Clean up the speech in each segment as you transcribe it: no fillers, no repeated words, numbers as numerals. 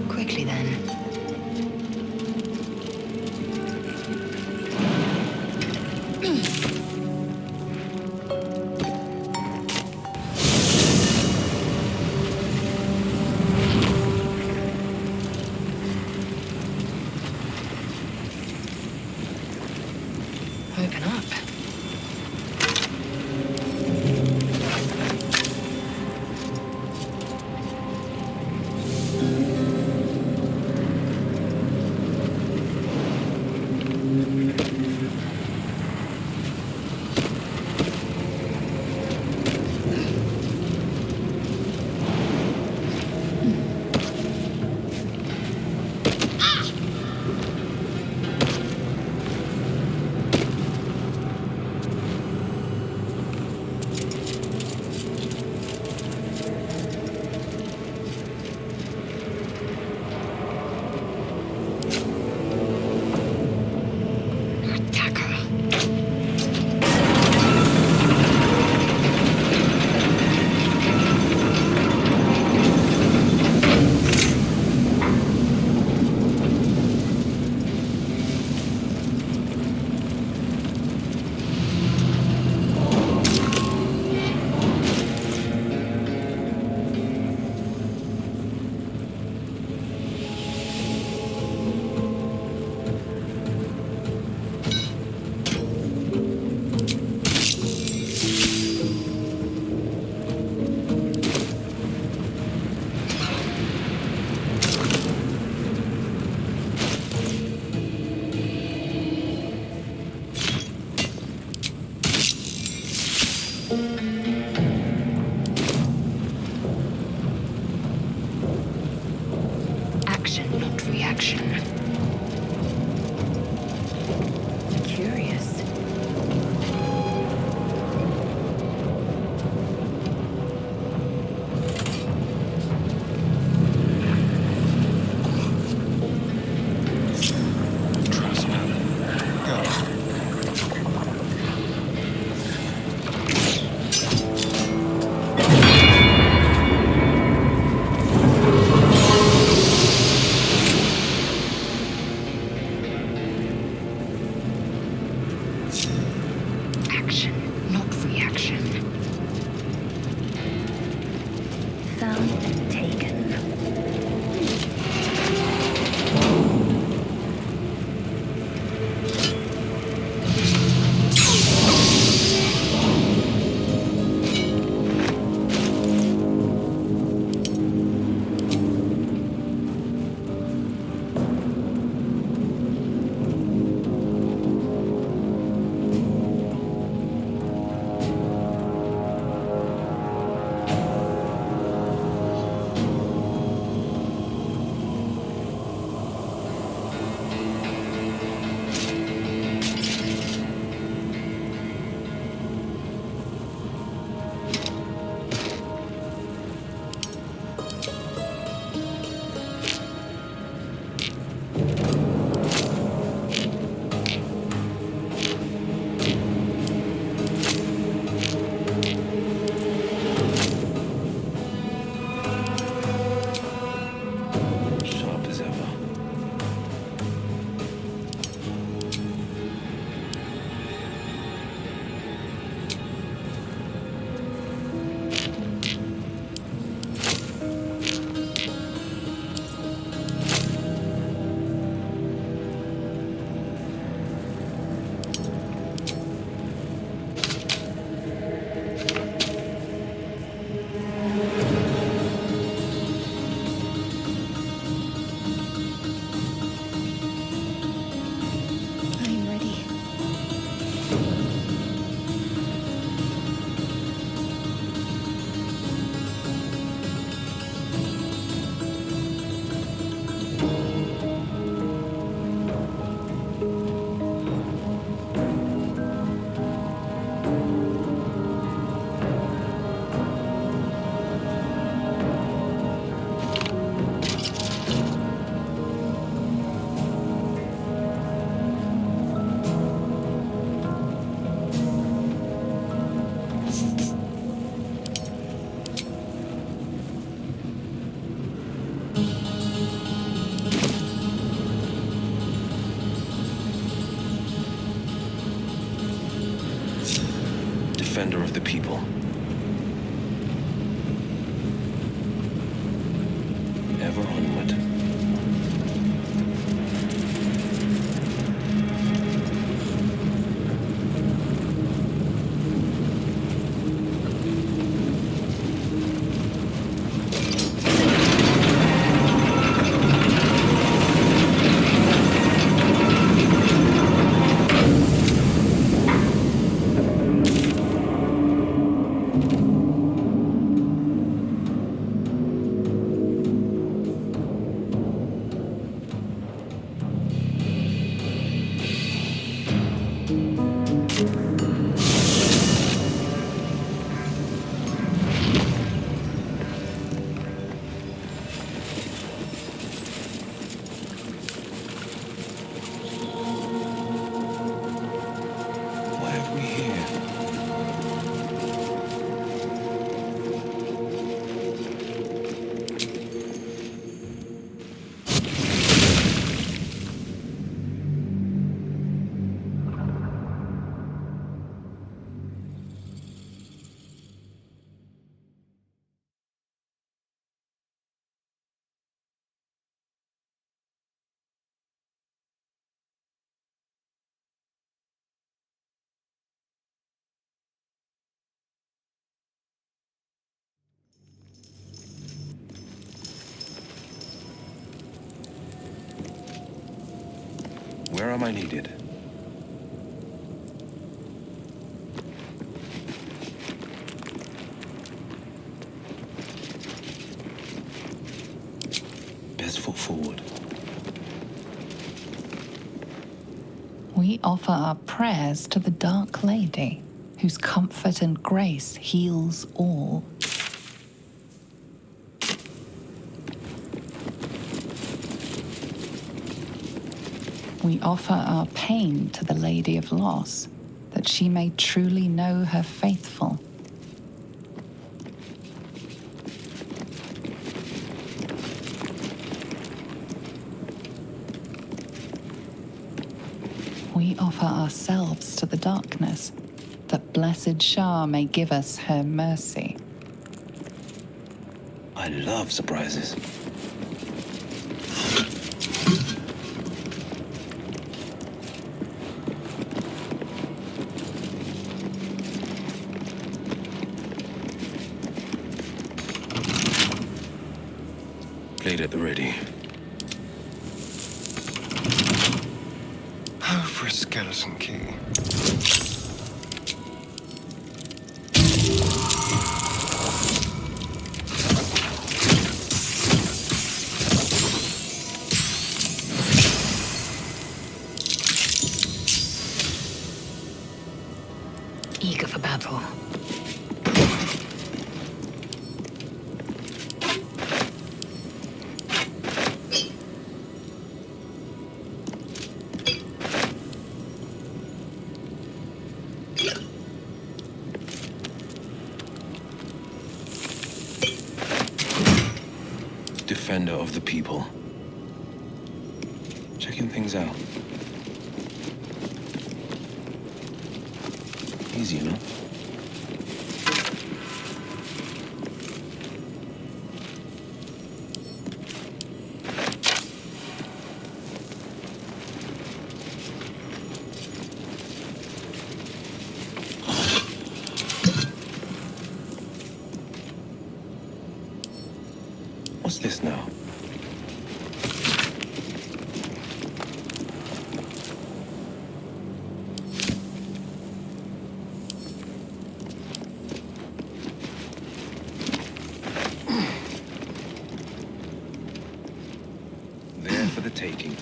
Quickly then. Open up. Action, not reaction. Curious. Trust me. Go. Action, not reaction. Found and taken. defender of the people. Ever onward. Where am I needed? Best foot forward. We offer our prayers to the Dark Lady, whose comfort and grace heals all. We offer our pain to the Lady of Loss, that she may truly know her faithful. We offer ourselves to the darkness, that blessed Shah may give us her mercy. I love surprises. Blade at the ready. Oh, for a skeleton key. Eager for battle. Defender of the people. Checking things out. Easy enough. What's this now? There for the taking.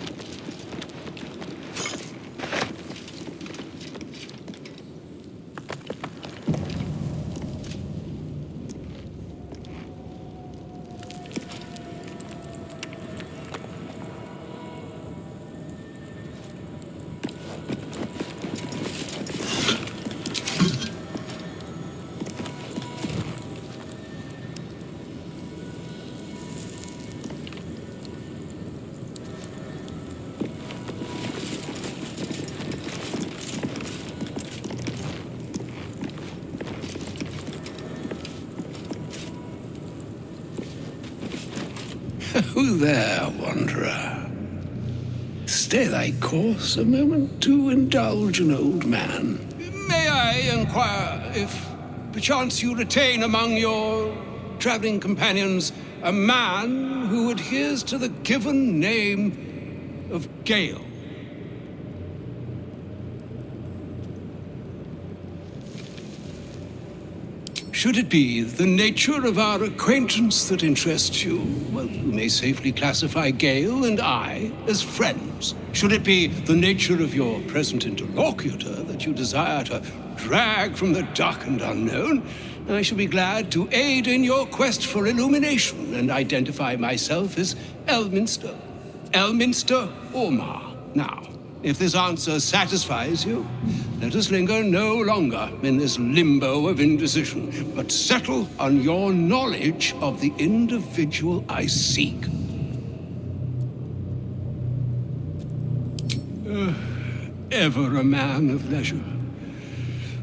Who there, wanderer? Stay thy course a moment to indulge an old man. May I inquire if perchance you retain among your traveling companions a man who adheres to the given name of Gale? Should it be the nature of our acquaintance that interests you, well, you may safely classify Gale and I as friends. Should it be the nature of your present interlocutor that you desire to drag from the dark and unknown, I shall be glad to aid in your quest for illumination and identify myself as Elminster. Elminster Ormar. Now, if this answer satisfies you, let us linger no longer in this limbo of indecision, but settle on your knowledge of the individual I seek. Ever a man of leisure.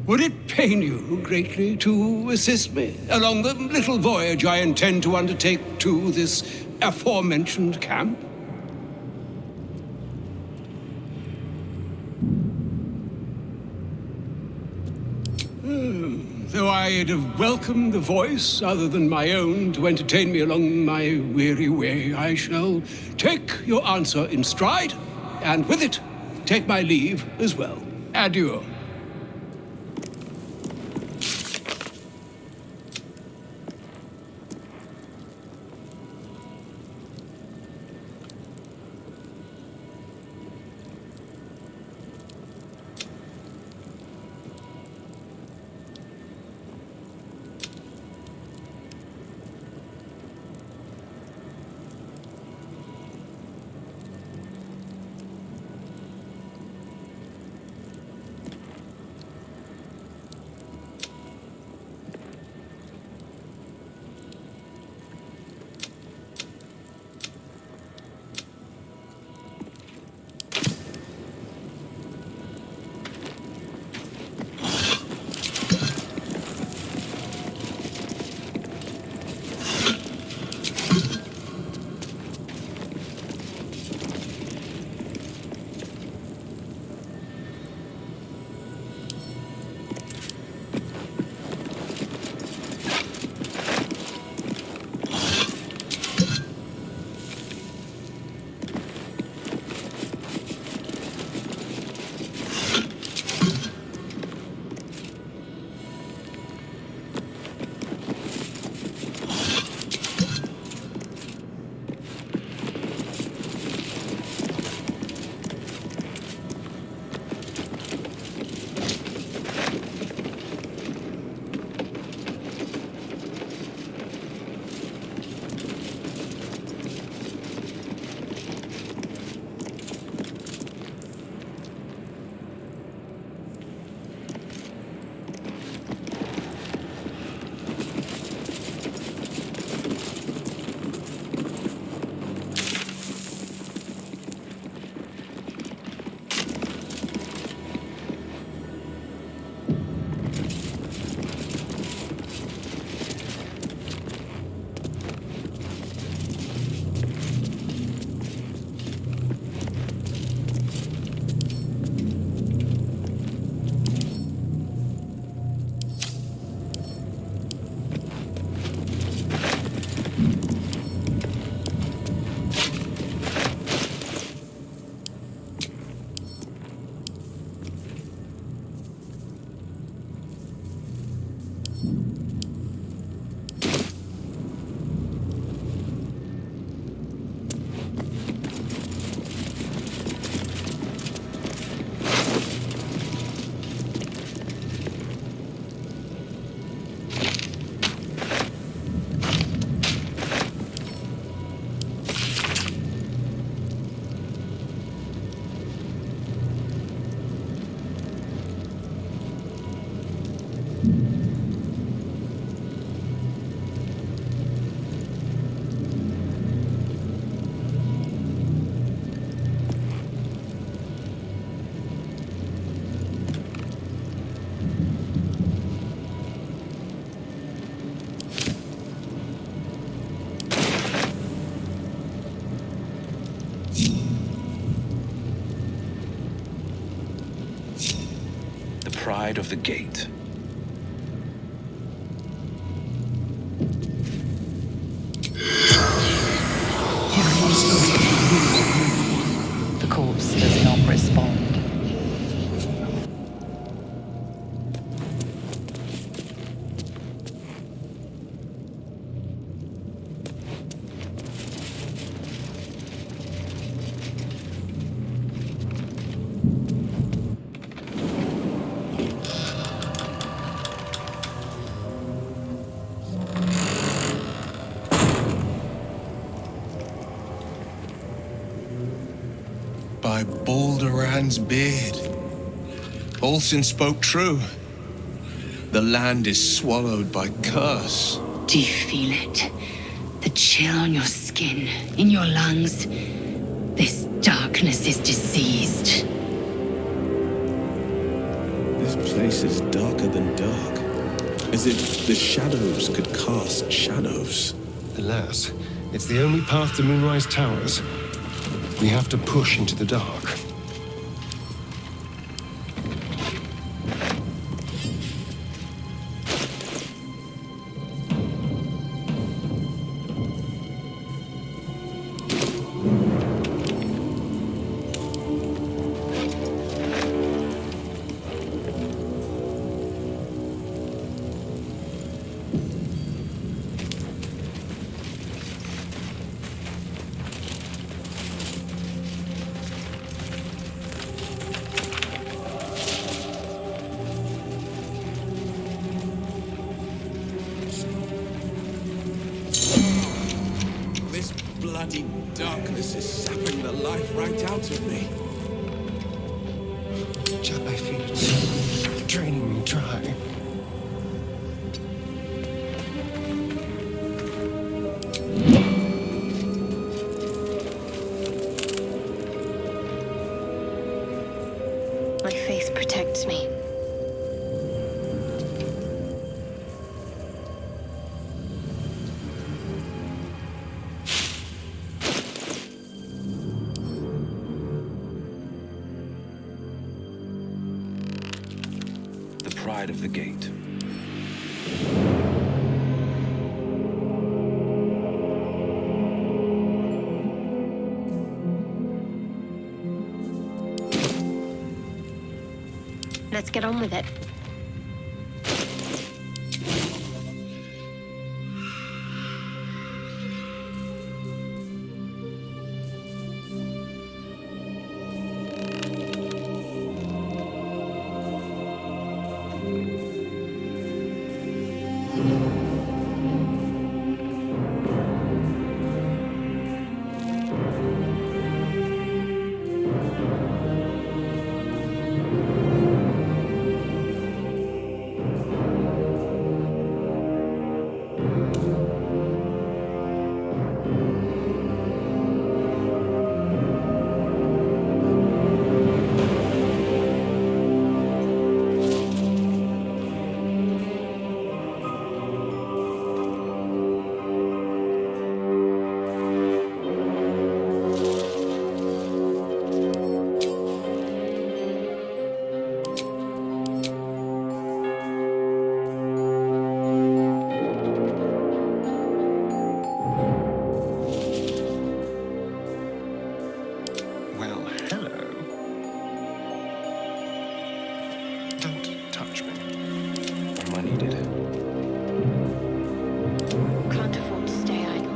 Would it pain you greatly to assist me along the little voyage I intend to undertake to this aforementioned camp? Though I'd have welcomed a voice other than my own to entertain me along my weary way, I shall take your answer in stride, and with it, take my leave as well. Adieu. pride of the gate. The corpse does not respond. By Baldur's beard. Olsen spoke true. The land is swallowed by curse. Do you feel it? The chill on your skin, in your lungs. This darkness is diseased. This place is darker than dark. As if the shadows could cast shadows. Alas, it's the only path to Moonrise Towers. We have to push into the dark. This bloody darkness is sapping the life right out of me. I feel it. Draining me dry. My faith protects me. The pride of the gate. Let's get on with it. Well, hello. Don't touch me. Am I needed? Can't afford to stay idle.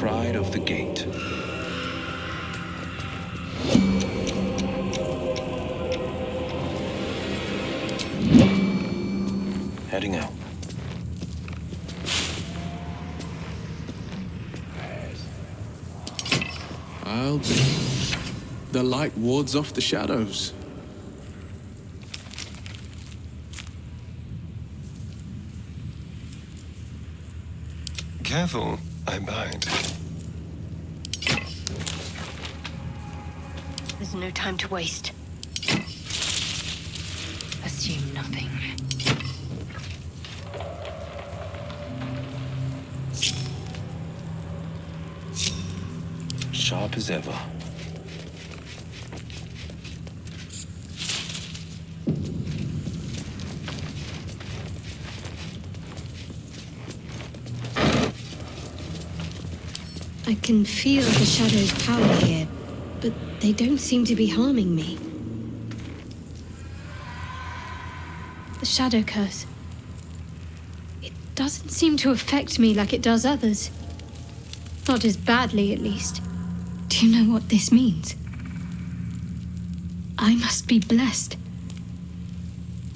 pride of the gate. Heading out. I'll be. The light wards off the shadows. Careful, I bite. There's no time to waste. Assume nothing. Sharp as ever. I can feel the shadow's power here, but they don't seem to be harming me. The shadow curse. It doesn't seem to affect me like it does others. Not as badly, at least. Do you know what this means? I must be blessed.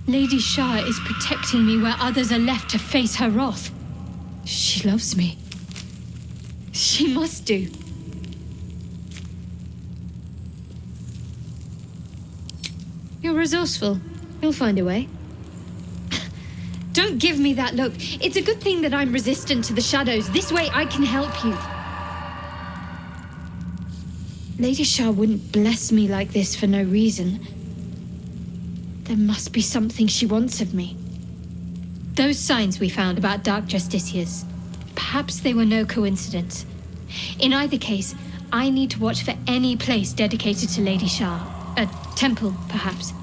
Lady Shah is protecting me where others are left to face her wrath. She loves me. She must do. You're resourceful. You'll find a way. Don't give me that look. It's a good thing that I'm resistant to the shadows. This way I can help you. Lady Shah wouldn't bless me like this for no reason. There must be something she wants of me. Those signs we found about dark justiciars, perhaps they were no coincidence. In either case, I need to watch for any place dedicated to Lady Shah. A temple, perhaps.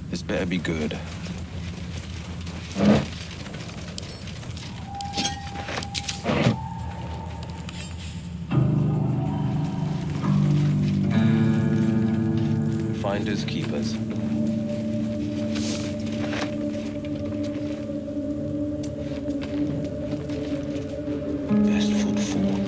This better be good. Finders keepers. Best foot forward.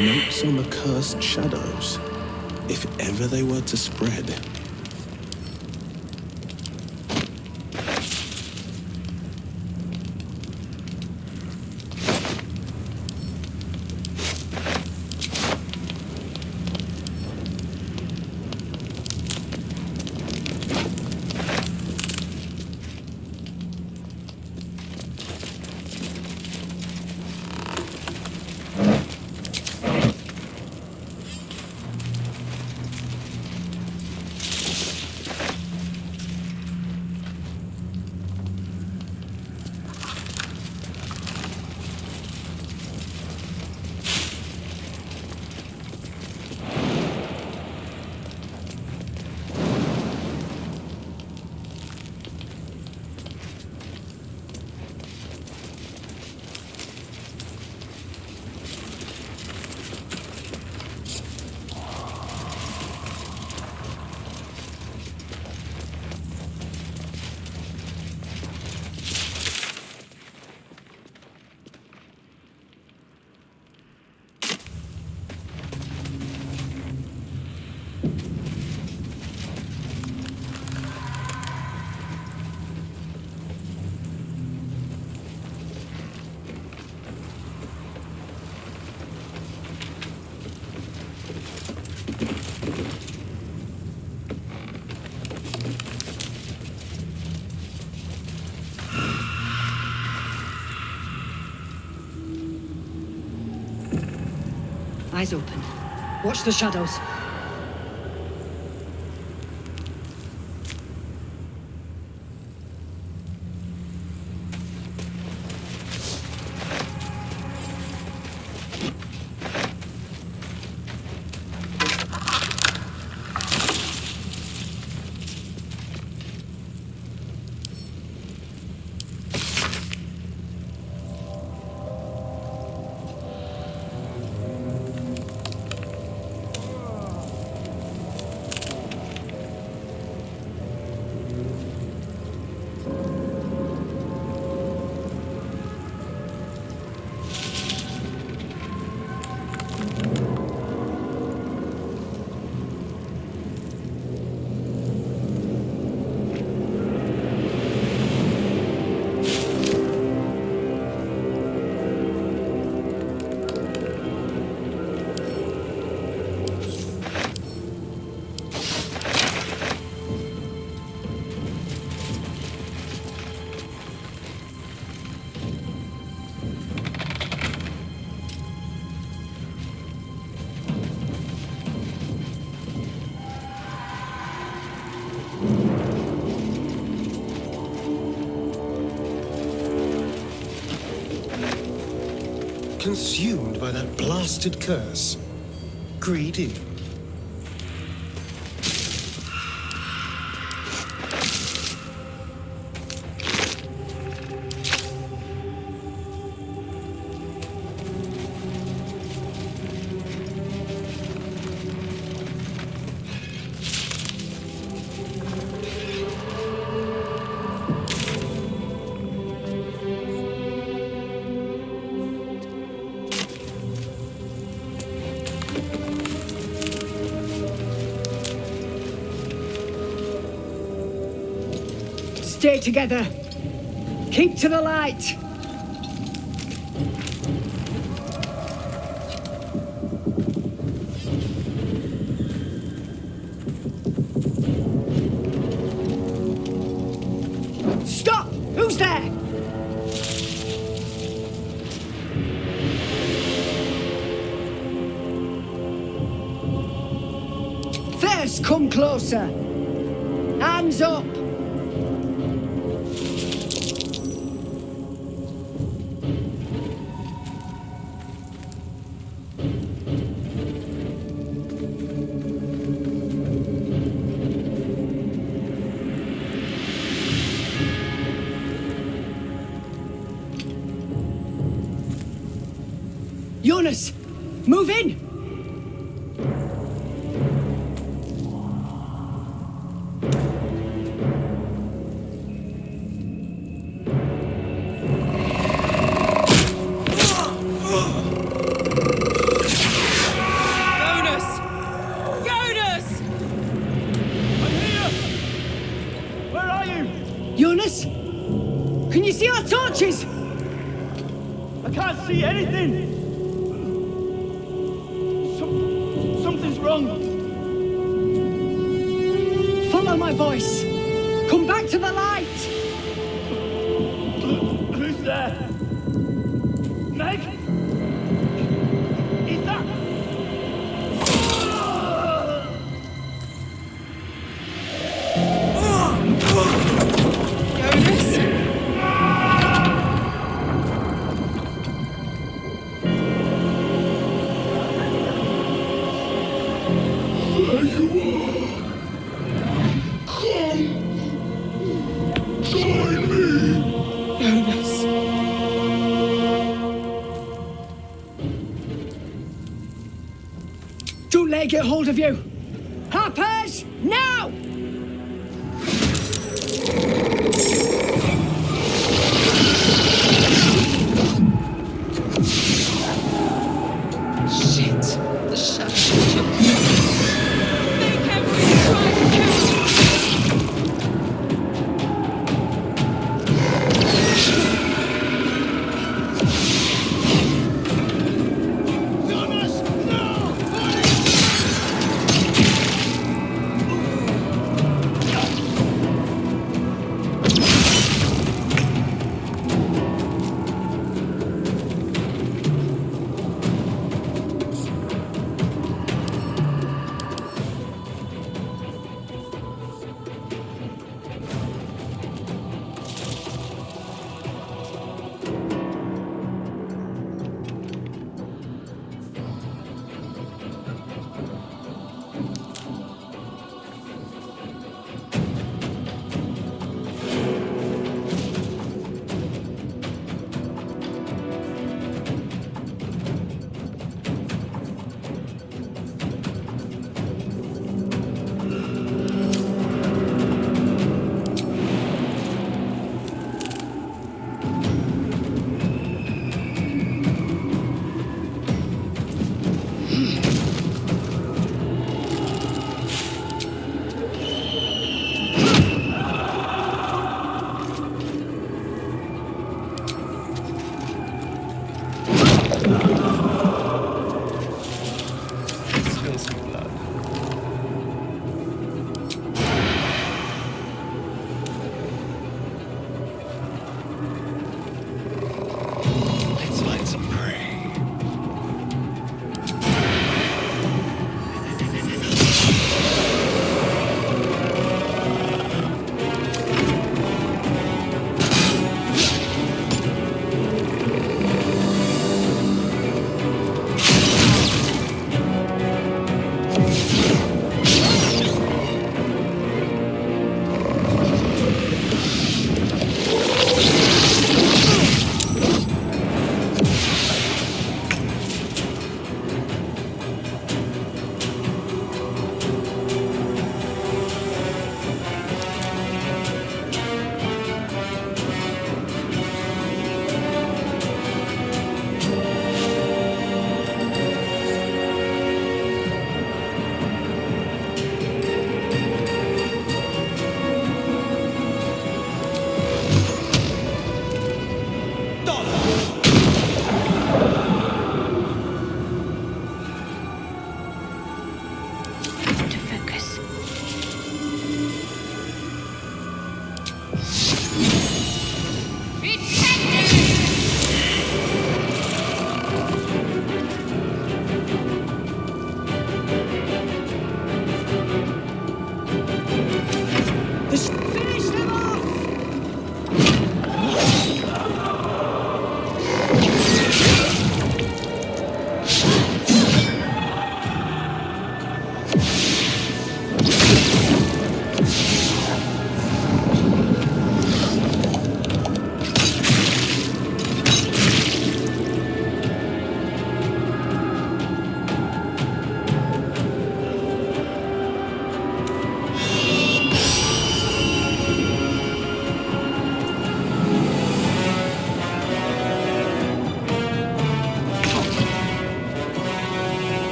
Notes on the cursed shadows. If ever they were to spread. Eyes open. Watch the shadows. Consumed by that blasted curse. Greedy. Stay together. Keep to the light. Stop! Who's there? First, come closer. Hands up. Jonas, move in! torches! I can't see anything! Something's wrong. Follow my voice. Come back to the light. Who's there? Meg? Is that... Don't let it get hold of you. Harpers, now! Shit. The shadows took me. Make every try to kill me.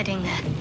heading there.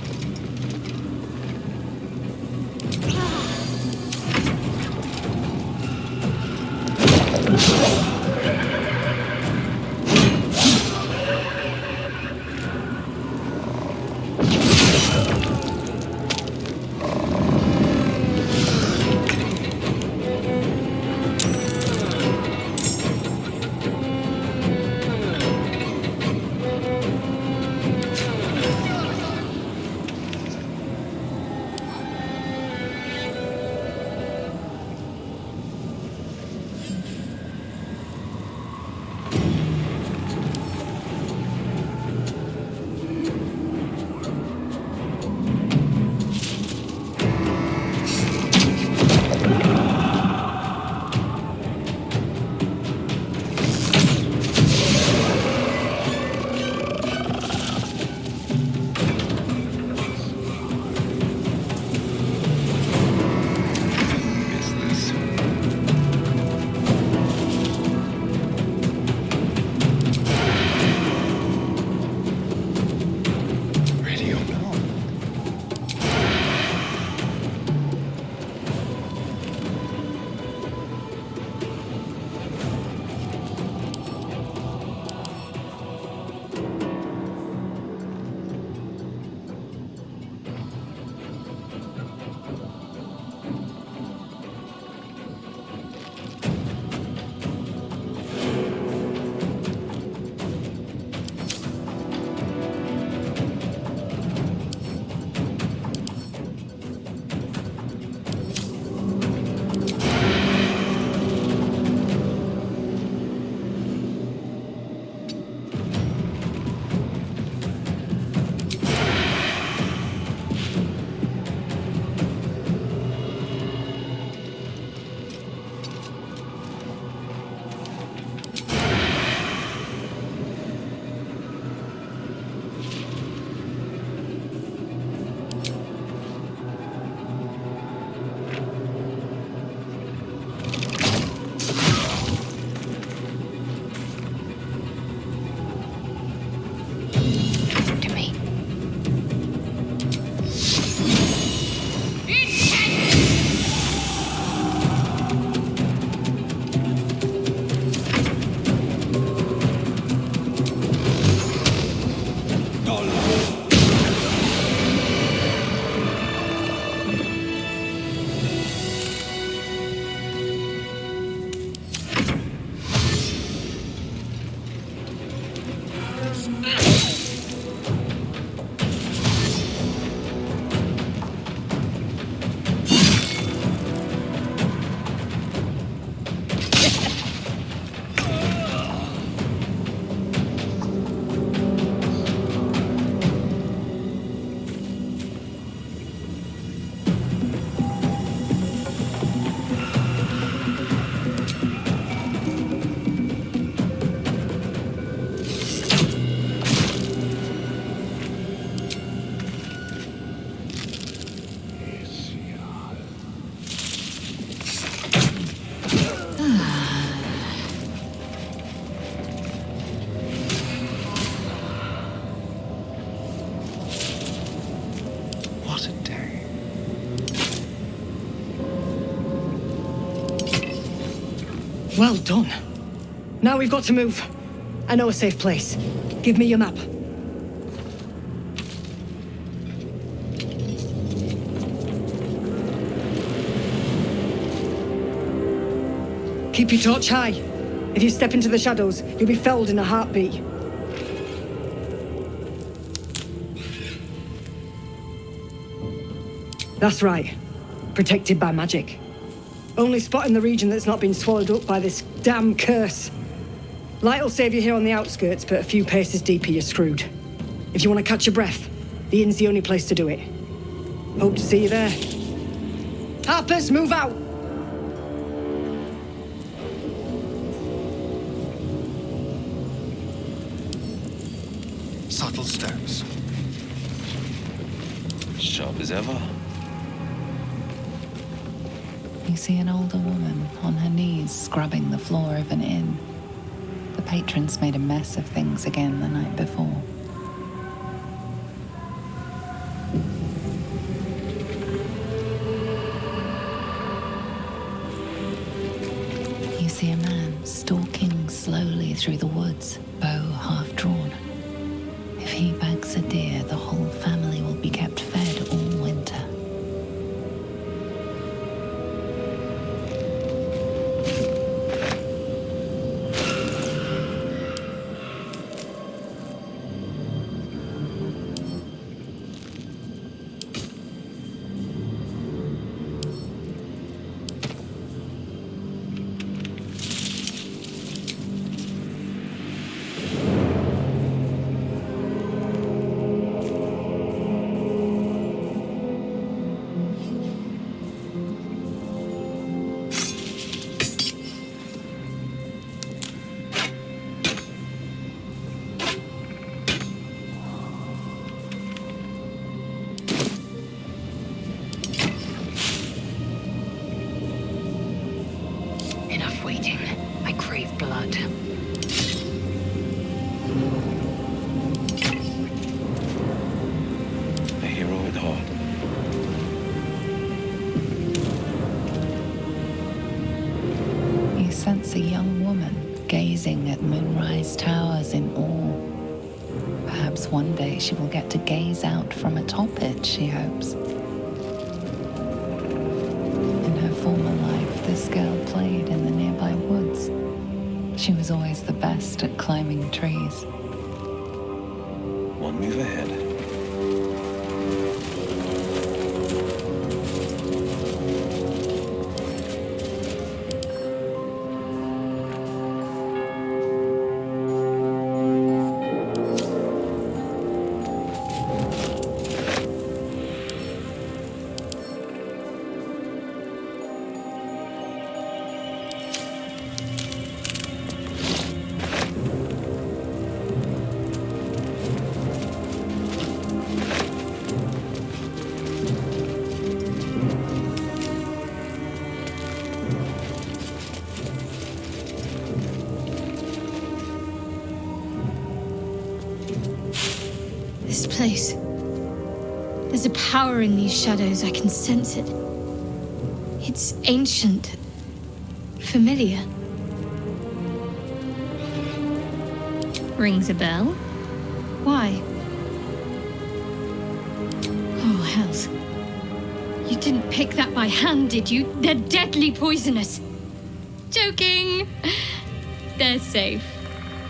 Well done. Now we've got to move. I know a safe place. Give me your map. Keep your torch high. If you step into the shadows, you'll be felled in a heartbeat. That's right. Protected by magic. Only spot in the region that's not been swallowed up by this damn curse. Light'll save you here on the outskirts, but a few paces deeper you're screwed. If you want to catch your breath, the inn's the only place to do it. Hope to see you there. Harpers, move out! Subtle steps. Sharp as ever. You see an older woman on her knees scrubbing the floor of an inn. The patrons made a mess of things again the night before. see a man stalking slowly through the woods, bow half drawn. If he bags a deer, the whole family will be kept fed all winter. Enough waiting. I crave blood. A hero at heart. You sense a young woman gazing at Moonrise Towers in awe. Perhaps one day she will get to gaze out from atop it, she hopes. In her former life, this girl played in the nearby woods. She was always the best at climbing trees. One move ahead. This place. There's a power in these shadows, I can sense it. It's ancient. Familiar. Rings a bell? Why? Oh, hells. You didn't pick that by hand, did you? They're deadly poisonous. Joking! They're safe.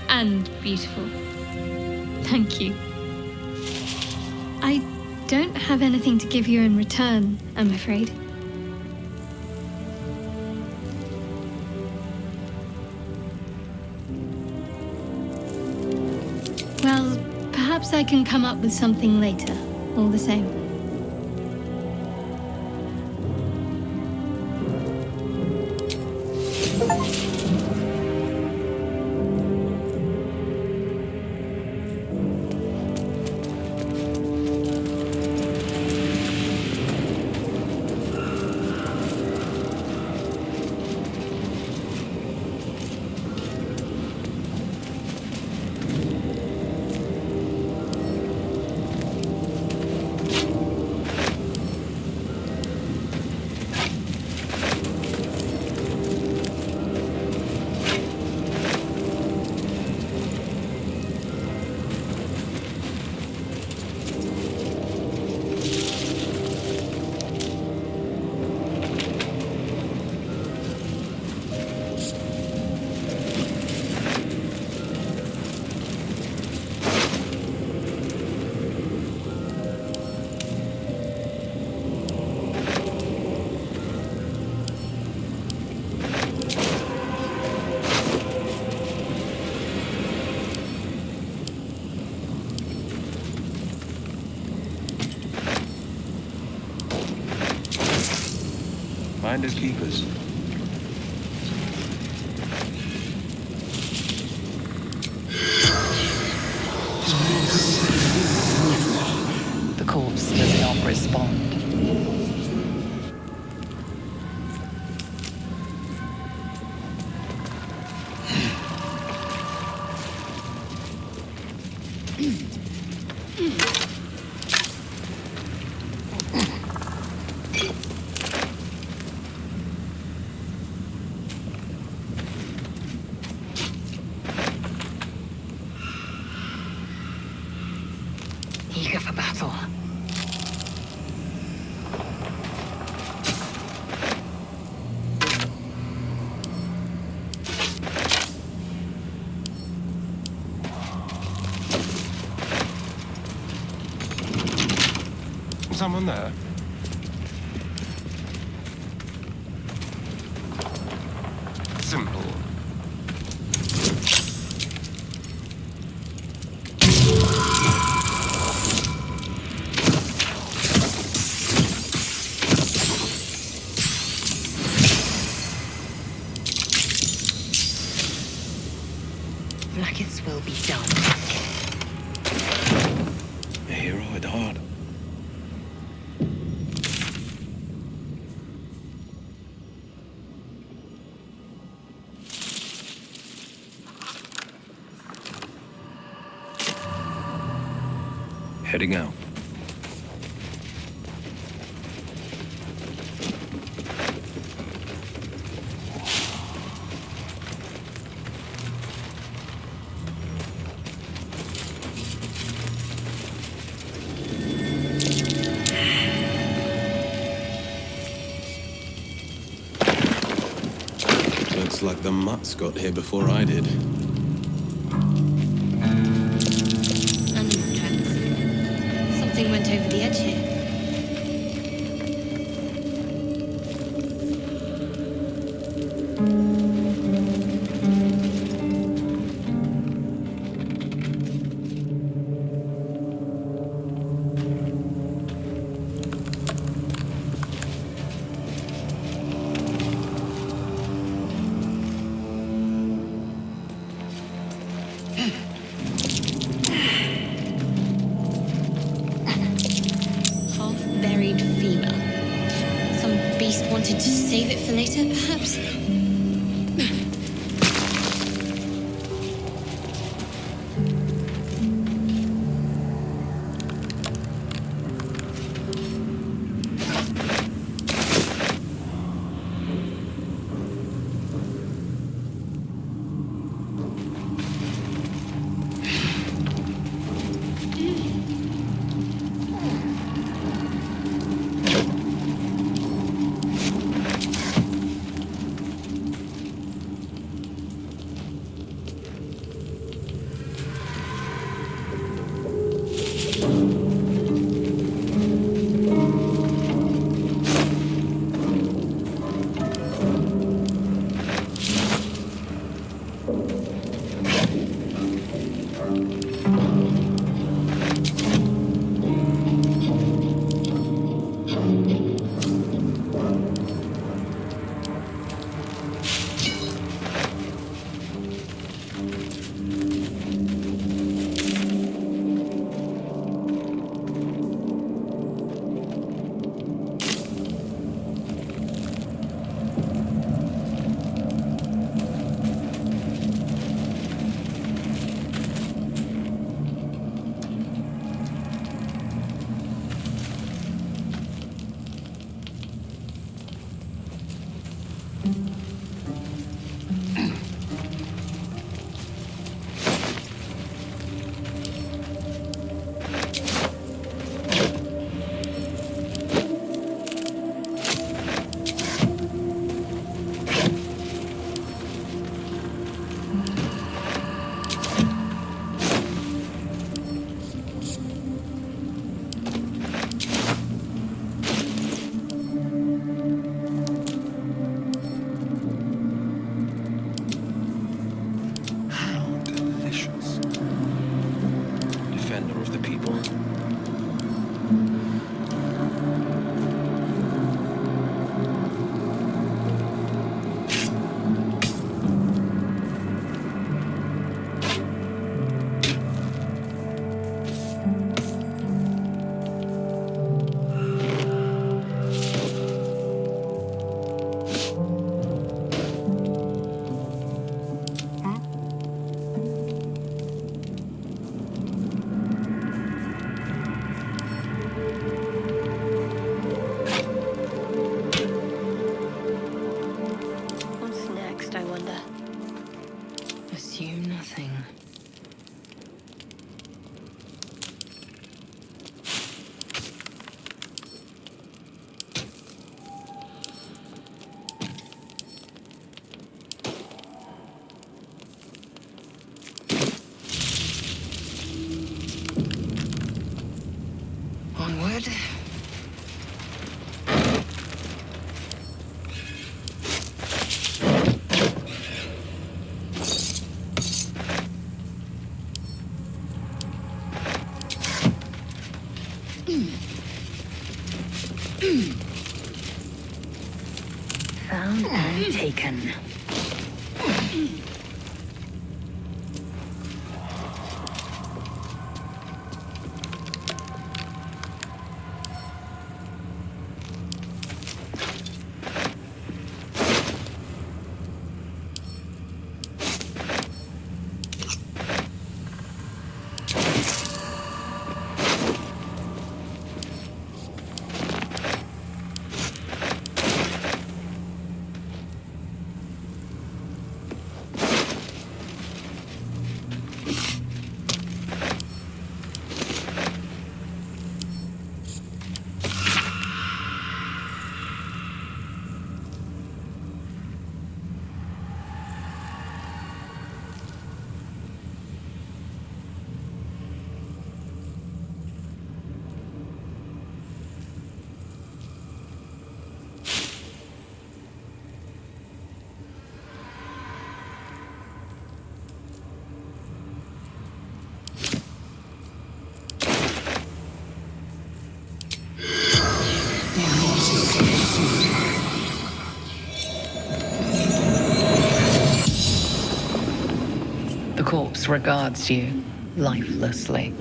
And beautiful. Thank you. I don't have anything to give you in return, I'm afraid. Well, perhaps I can come up with something later, all the same. Finders keepers. The corpse does not respond. Someone there? Simple. Blackest will be done. A hero at heart. Heading out. Looks like the mutts got here before I did. Animal tracks. Something went over the edge here. Half-buried femur. Some beast wanted to save it for later, perhaps? Onward again. The corpse regards you lifelessly.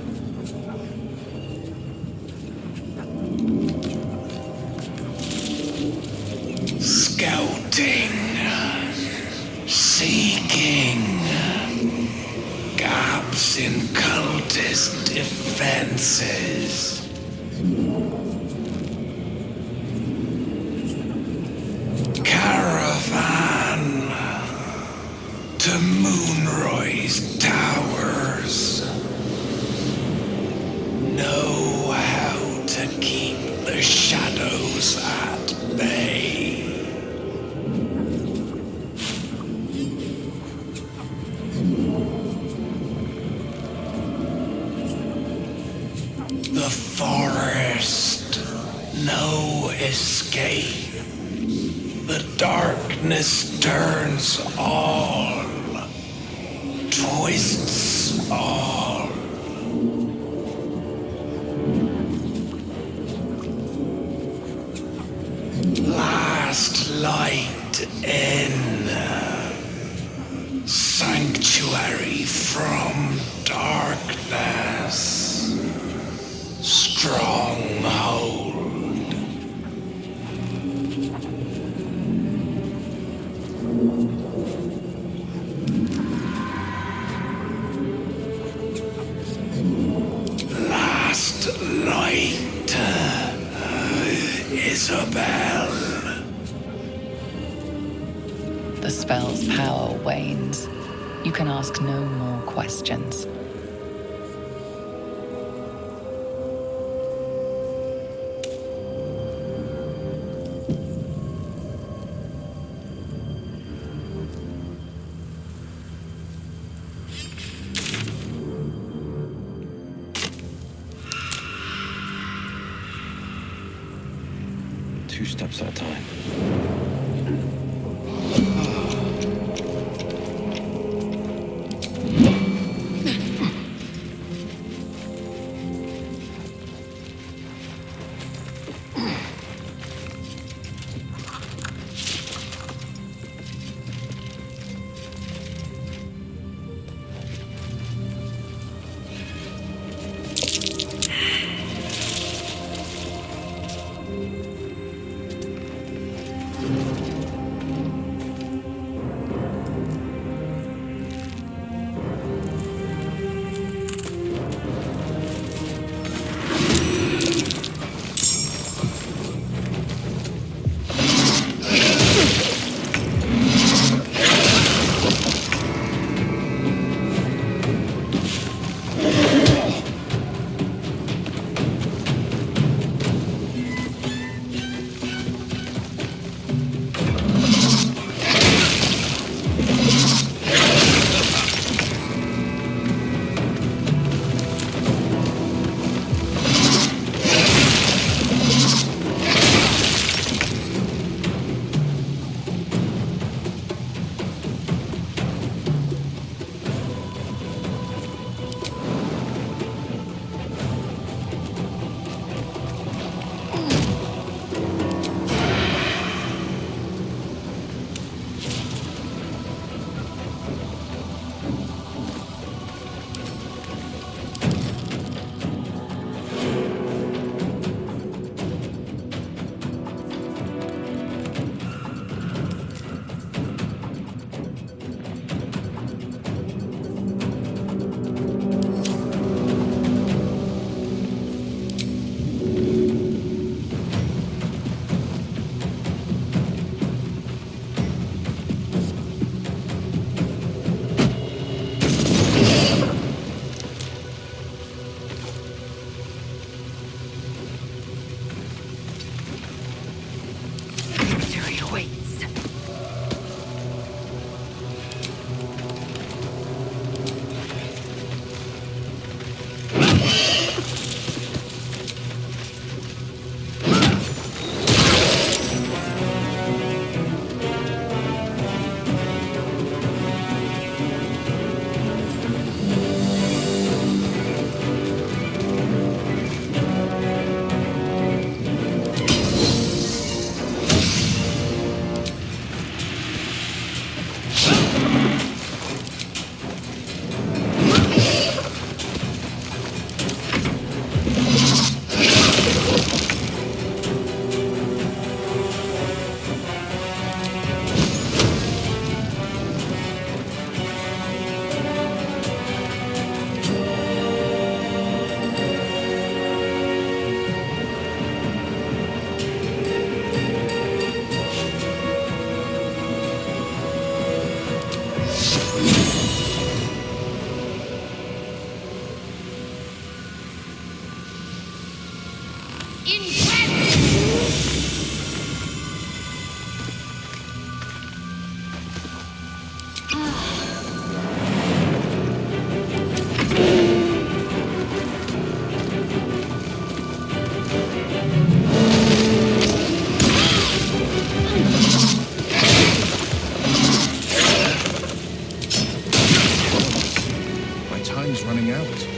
Scouting, seeking, gaps in cultist defenses. Caravan to Moonroy's towers. Know how to keep the shadows at bay. The forest, no escape. The darkness turns all, twists all. Last light in, sanctuary from darkness, stronghold. Last light, Isabel. The spell's power wanes. You can ask no more questions. Two steps at a time. Time's running out.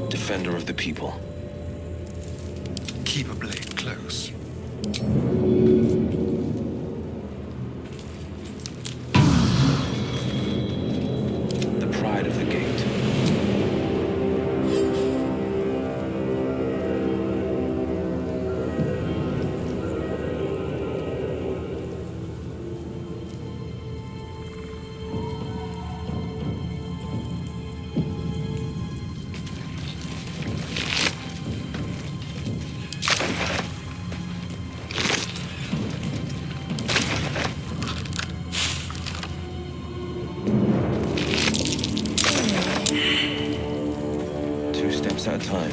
Defender of the people. Keep a blade close. The pride of the gate. Steps at a time.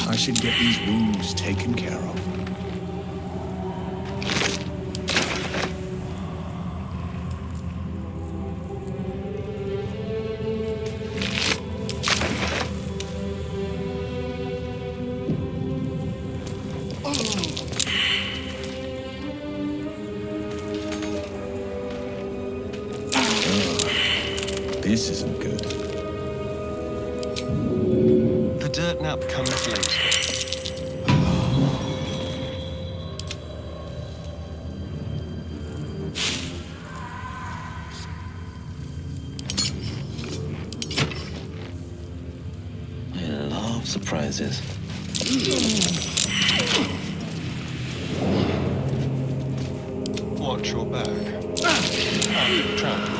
I should get these wounds taken care of. This isn't good. The dirt nap comes later. surprises. Watch your back. Trap.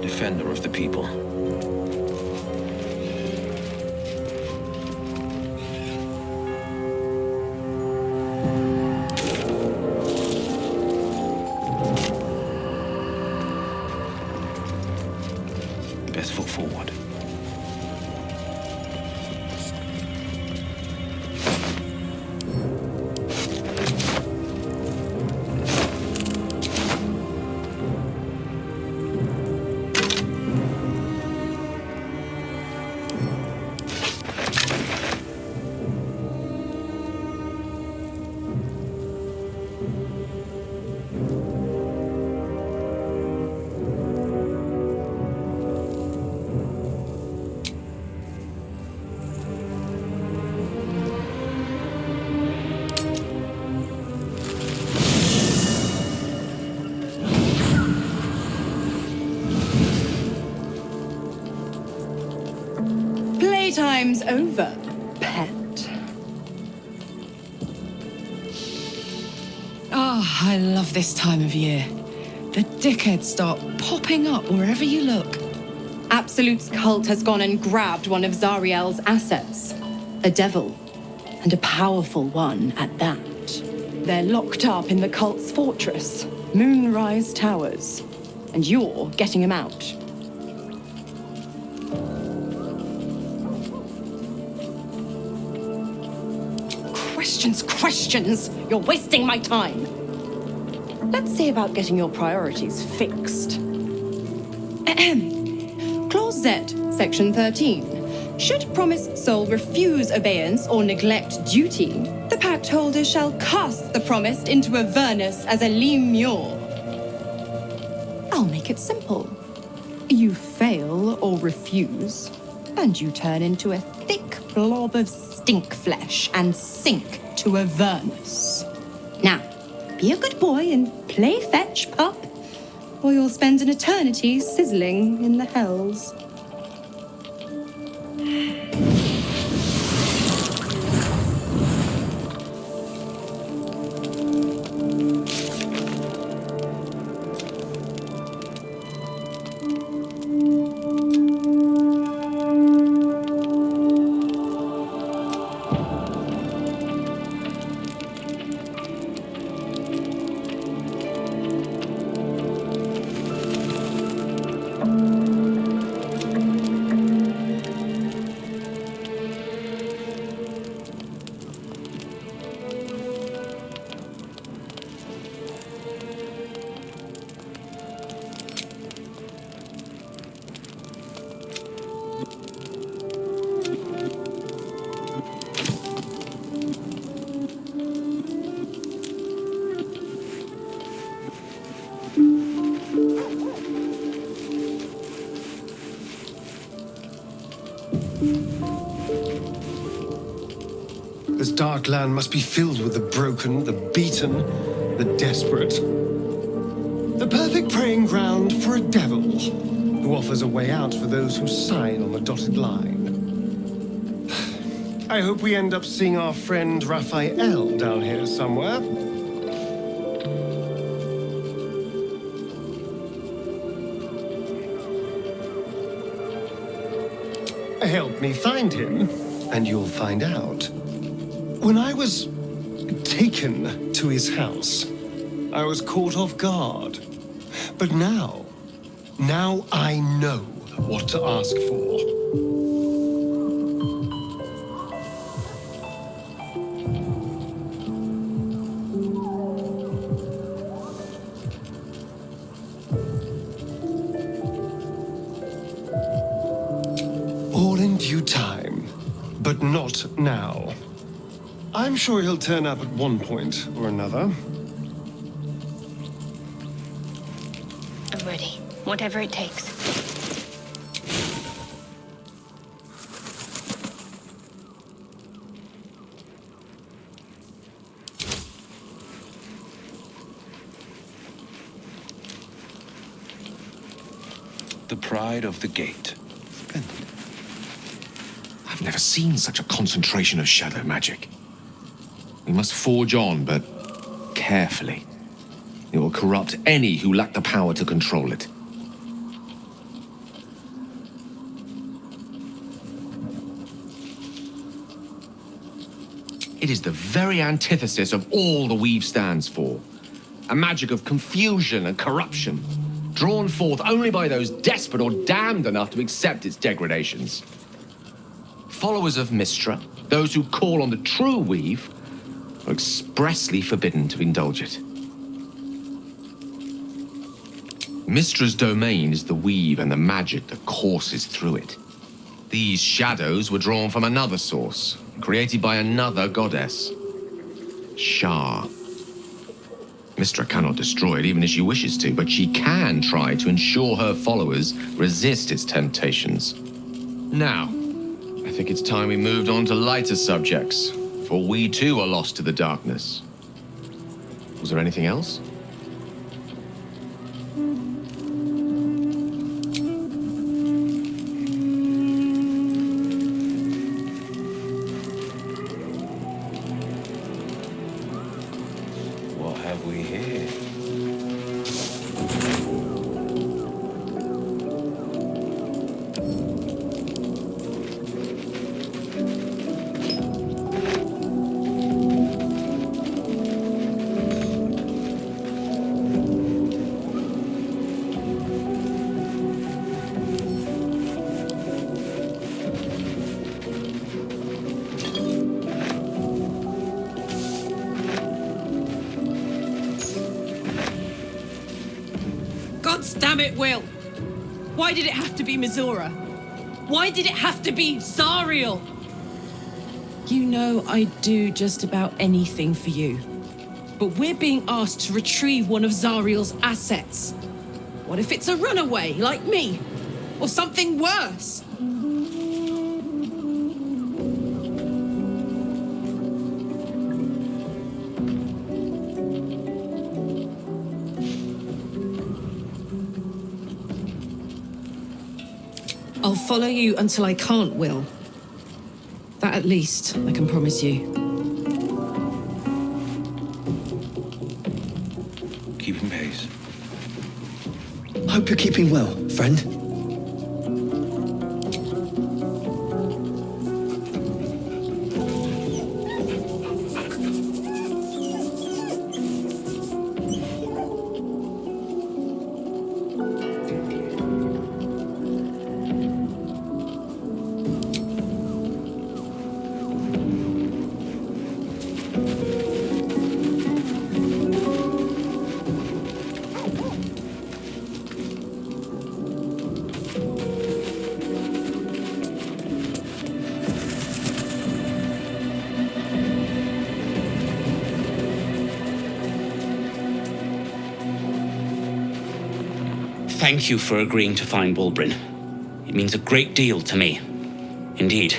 Defender of the people. Best foot forward. Playtime's over, pet. Ah, I love this time of year. The dickheads start popping up wherever you look. Absolute's cult has gone and grabbed one of Zariel's assets. A devil. And a powerful one at that. They're locked up in the cult's fortress, Moonrise Towers. And you're getting him out. Questions! You're wasting my time! Let's see about getting your priorities fixed. Clause Z, Section 13. Should promised soul refuse obeyance or neglect duty, the pact holder shall cast the promised into Avernus as a lemure. I'll make it simple. You fail or refuse, and you turn into a thick blob of stink flesh and sink to Avernus. Now, be a good boy and play fetch, pup, or you'll spend an eternity sizzling in the hells. This dark land must be filled with the broken, the beaten, the desperate. The perfect preying ground for a devil who offers a way out for those who sign on the dotted line. I hope we end up seeing our friend Raphael down here somewhere. Help me find him, and you'll find out. When I was taken to his house, I was caught off guard. But now I know what to ask for. All in due time, but not now. I'm sure he'll turn up at one point or another. I'm ready. Whatever it takes. The pride of the gate. Splendid. I've never seen such a concentration of shadow magic. We must forge on, but carefully. It will corrupt any who lack the power to control it. It is the very antithesis of all the Weave stands for. A magic of confusion and corruption, drawn forth only by those desperate or damned enough to accept its degradations. Followers of Mystra, those who call on the true Weave, are expressly forbidden to indulge it. Mystra's domain is the Weave and the magic that courses through it. These shadows were drawn from another source, created by another goddess, Shah. Mystra cannot destroy it even if she wishes to, but she can try to ensure her followers resist its temptations. Now, I think it's time we moved on to lighter subjects, for we too are lost to the darkness. Was there anything else? What have we here? Damn it, Wyll! Why did it have to be Mizora? Why did it have to be Zariel? You know I'd do just about anything for you. But we're being asked to retrieve one of Zariel's assets. What if it's a runaway, like me? Or something worse? I'll follow you until I can't, Wyll. That at least I can promise you. Keeping pace. Hope you're keeping well, friend. Thank you for agreeing to find Wulbren. It means a great deal to me. Indeed.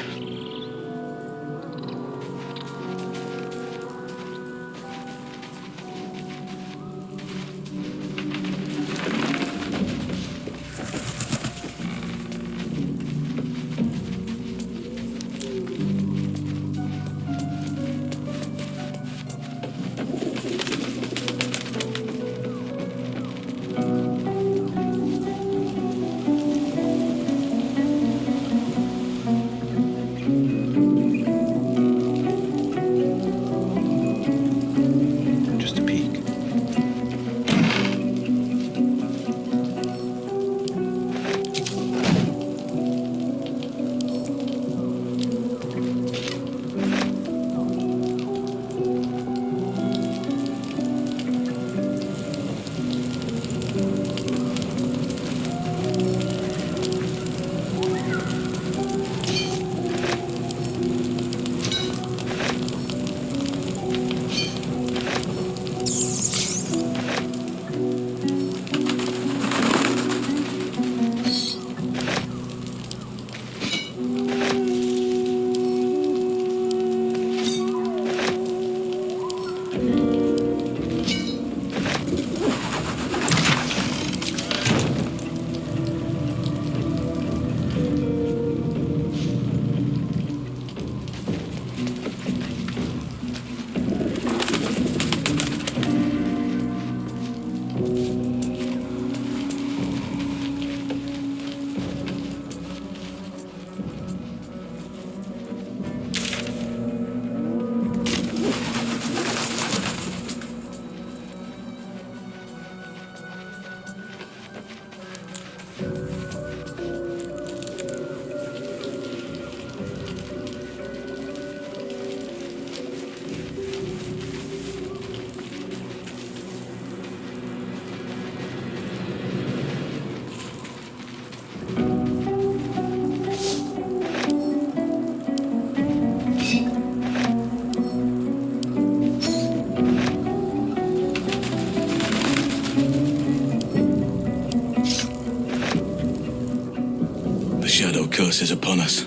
curse is upon us.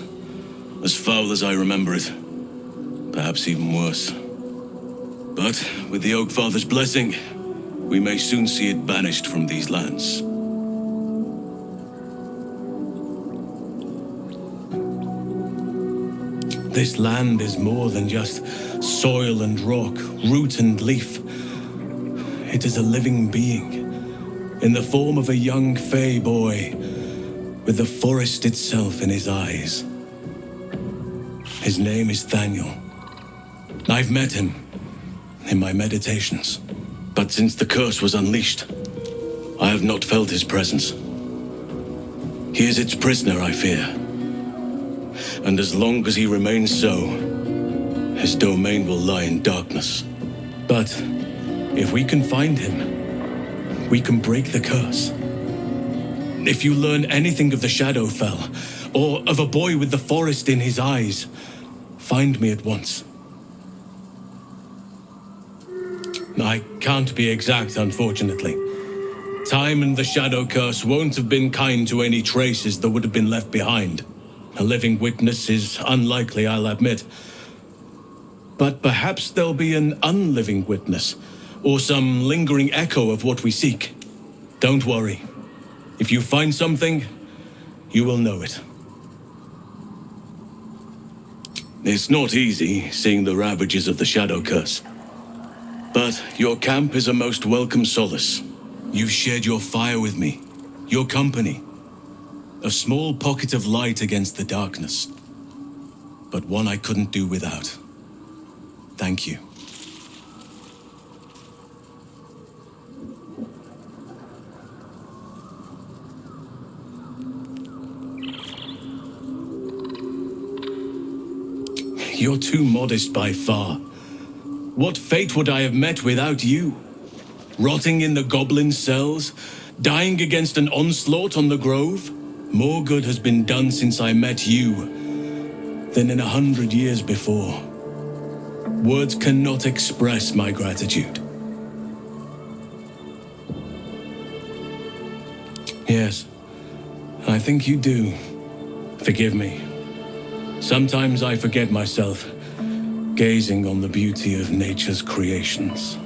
As foul as I remember it. Perhaps even worse. But with the Oak Father's blessing, we may soon see it banished from these lands. This land is more than just soil and rock, root and leaf. It is a living being, in the form of a young fey boy, with the forest itself in his eyes. His name is Thaniel. I've met him in my meditations. But since the curse was unleashed, I have not felt his presence. He is its prisoner, I fear. And as long as he remains so, his domain will lie in darkness. But if we can find him, we can break the curse. If you learn anything of the Shadowfell, or of a boy with the forest in his eyes, find me at once. I can't be exact, unfortunately. Time and the Shadow Curse won't have been kind to any traces that would have been left behind. A living witness is unlikely, I'll admit. But perhaps there'll be an unliving witness, or some lingering echo of what we seek. Don't worry. If you find something, you will know it. It's not easy, seeing the ravages of the Shadow Curse. But your camp is a most welcome solace. You've shared your fire with me, your company. A small pocket of light against the darkness, but one I couldn't do without. Thank you. You're too modest by far. What fate would I have met without you? Rotting in the goblin cells? Dying against an onslaught on the grove? More good has been done since I met you than in 100 years before. Words cannot express my gratitude. Yes, I think you do. Forgive me. Sometimes I forget myself, gazing on the beauty of nature's creations.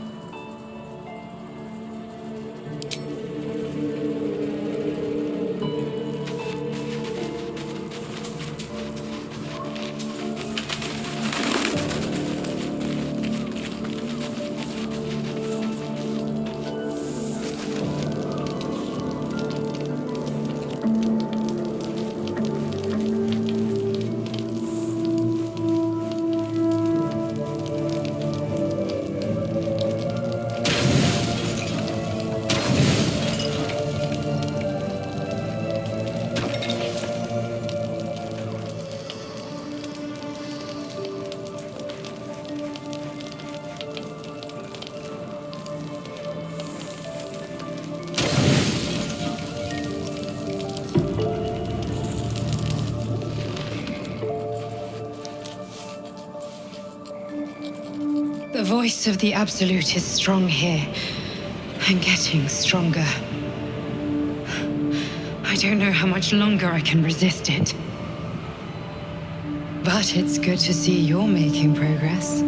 The voice of the Absolute is strong here, and getting stronger. I don't know how much longer I can resist it. But it's good to see you're making progress.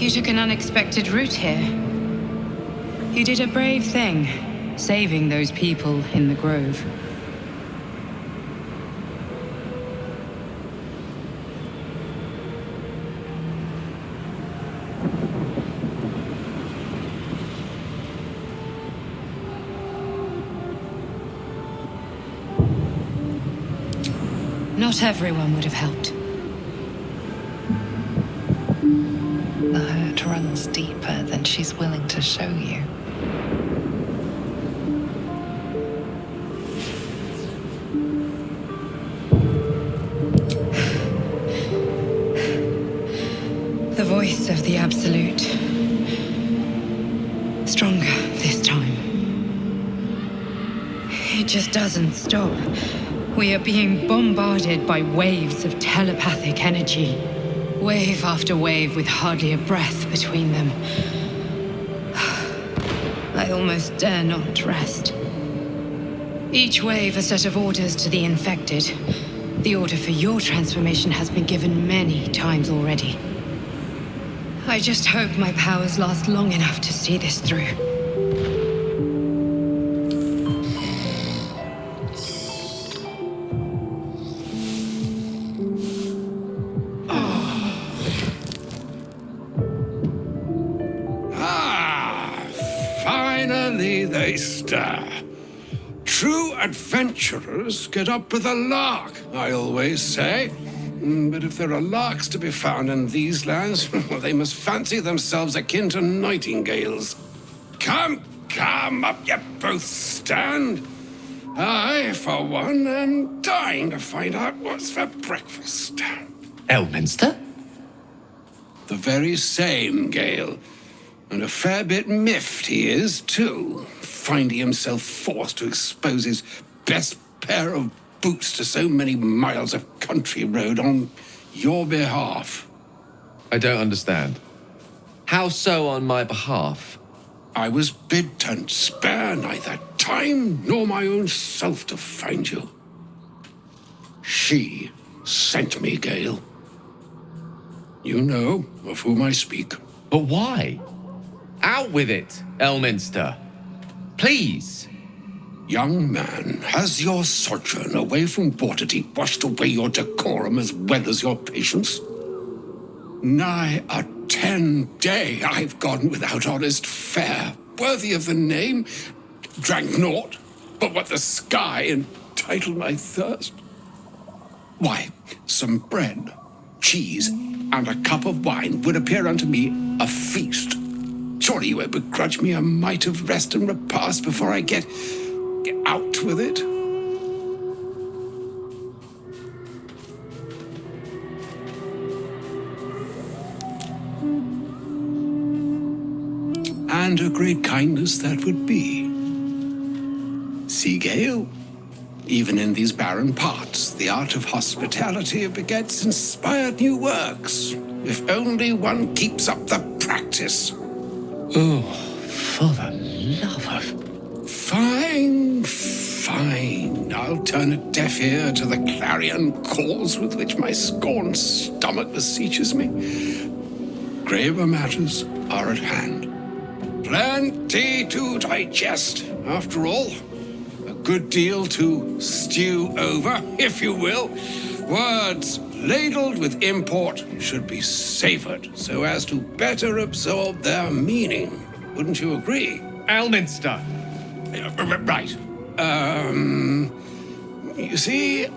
You took an unexpected route here. You did a brave thing, saving those people in the grove. Not everyone would have helped. The hurt runs deeper than she's willing to show you. The voice of the Absolute. Stronger this time. It just doesn't stop. We are being bombarded by waves of telepathic energy. Wave after wave with hardly a breath between them. I almost dare not rest. Each wave a set of orders to the infected. The order for your transformation has been given many times already. I just hope my powers last long enough to see this through. Finally they stir. True adventurers get up with a lark, I always say. But if there are larks to be found in these lands, well, they must fancy themselves akin to nightingales. Come, up you both stand. I, for one, am dying to find out what's for breakfast. Elminster? The very same, Gale. And a fair bit miffed he is, too, finding himself forced to expose his best pair of boots to so many miles of country road on your behalf. I don't understand. How so on my behalf? I was bid to spare neither time nor my own self to find you. She sent me, Gale. You know of whom I speak. But why? Out with it, Elminster. Please. Young man, has your sojourn away from Waterdeep washed away your decorum as well as your patience? Nigh a 10-day I've gone without honest fare, worthy of the name, drank naught but what the sky entitled my thirst. Why, some bread, cheese, and a cup of wine would appear unto me a feast. Surely you would begrudge me a mite of rest and repast before I get out with it. And a great kindness that would be. See, Gale, even in these barren parts, the art of hospitality begets inspired new works, if only one keeps up the practice. Oh, for the love of... Fine. I'll turn a deaf ear to the clarion calls with which my scorned stomach beseeches me. Graver matters are at hand. Plenty to digest, after all. A good deal to stew over, if you will. Words ladled with import should be savored so as to better absorb their meaning. Wouldn't you agree? Elminster. Right. You see,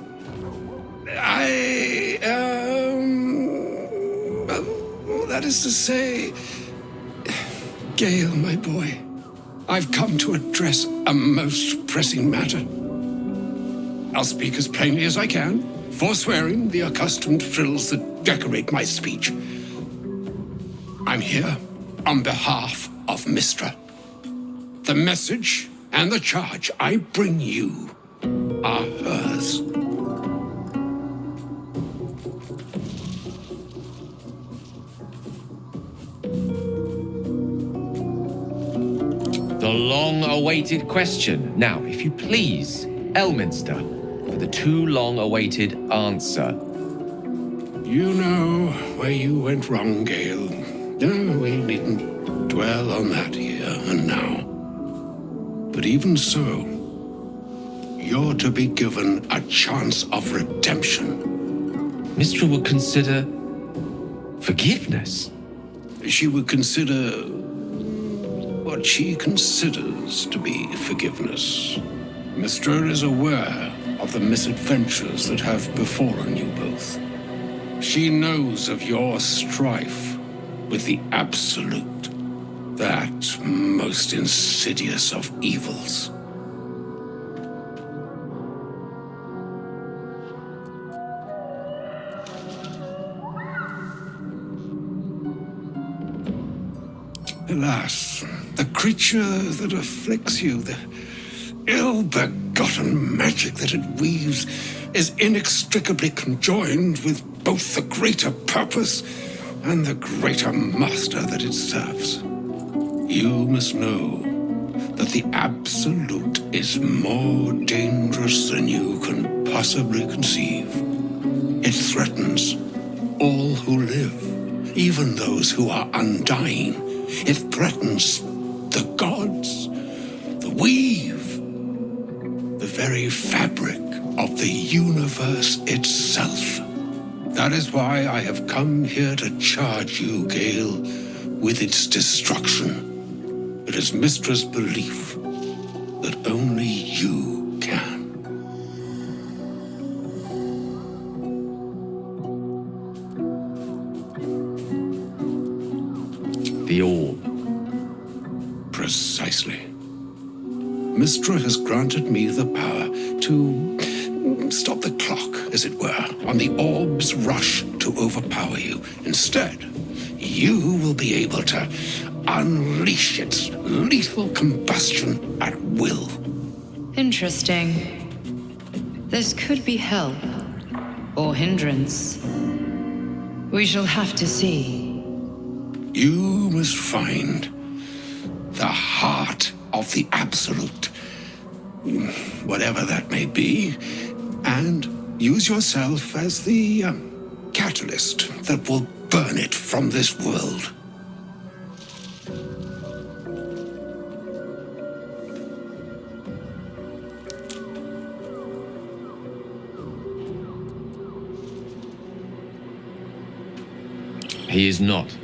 that is to say, Gale, my boy, I've come to address a most pressing matter. I'll speak as plainly as I can, forswearing the accustomed frills that decorate my speech. I'm here on behalf of Mystra. The message and the charge I bring you are hers. The long-awaited question. Now, if you please, Elminster, for the too long-awaited answer. You know where you went wrong, Gale. No, we needn't dwell on that here and now. But even so, you're to be given a chance of redemption. Mystra would consider forgiveness. She would consider what she considers to be forgiveness. Mystra is aware of the misadventures that have befallen you both. She knows of your strife with the Absolute, that most insidious of evils. Alas, the creature that afflicts you, the ill-begotten magic that it weaves, is inextricably conjoined with both the greater purpose and the greater master that it serves. You must know that the Absolute is more dangerous than you can possibly conceive. It threatens all who live, even those who are undying. It threatens the gods, the weave, the very fabric of the universe itself. That is why I have come here to charge you, Gale, with its destruction. It is Mistra's belief that only you can. The orb. Precisely. Mistra has granted me the power to stop the clock, as it were, on the orb's rush to overpower you. Instead, you will be able to unleash its lethal combustion at will. Interesting. This could be help or hindrance. We shall have to see. You must find the heart of the Absolute, whatever that may be, and use yourself as the catalyst that will burn it from this world. He is not.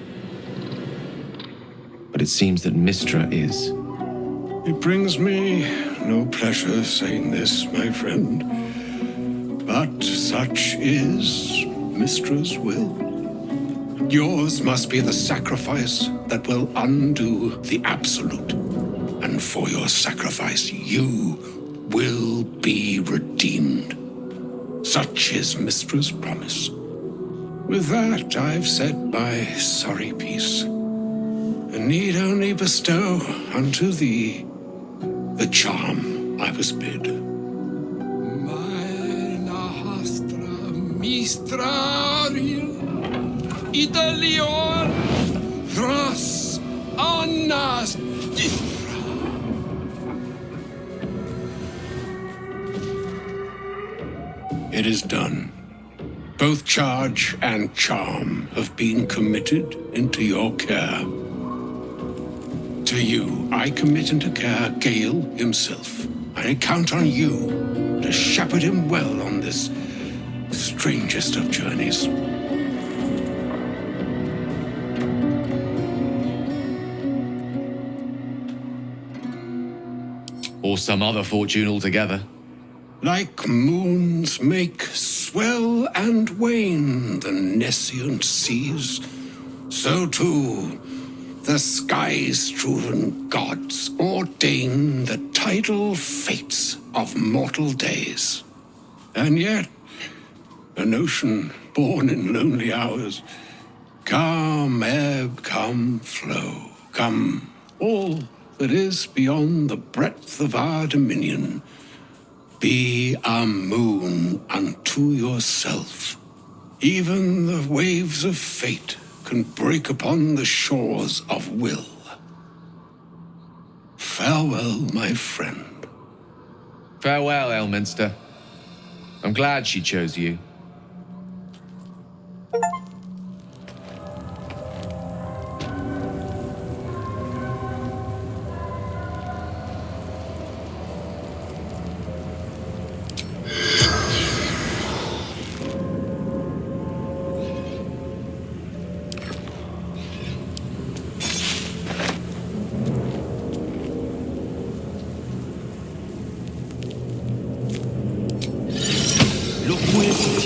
But it seems that Mistra is. It brings me no pleasure saying this, my friend, but such is Mistra's will. Yours must be the sacrifice that will undo the Absolute, and for your sacrifice you will be redeemed. Such is Mistra's promise. With that, I've said my sorry piece, and need only bestow unto thee the charm I was bid. Maenahastra mistrarian Idalion Thras Annas Dithra. It is done. Both charge and charm have been committed into your care. To you, I commit into care Gale himself. I count on you to shepherd him well on this strangest of journeys. Or some other fortune altogether. Like moons make swell and wane the nescient seas, so too the sky-strewn gods ordain the tidal fates of mortal days. And yet, an ocean born in lonely hours, come ebb, come flow, come all that is beyond the breadth of our dominion, be a moon unto yourself. Even the waves of fate can break upon the shores of Wyll. Farewell, my friend. Farewell, Elminster. I'm glad she chose you. Lo puedes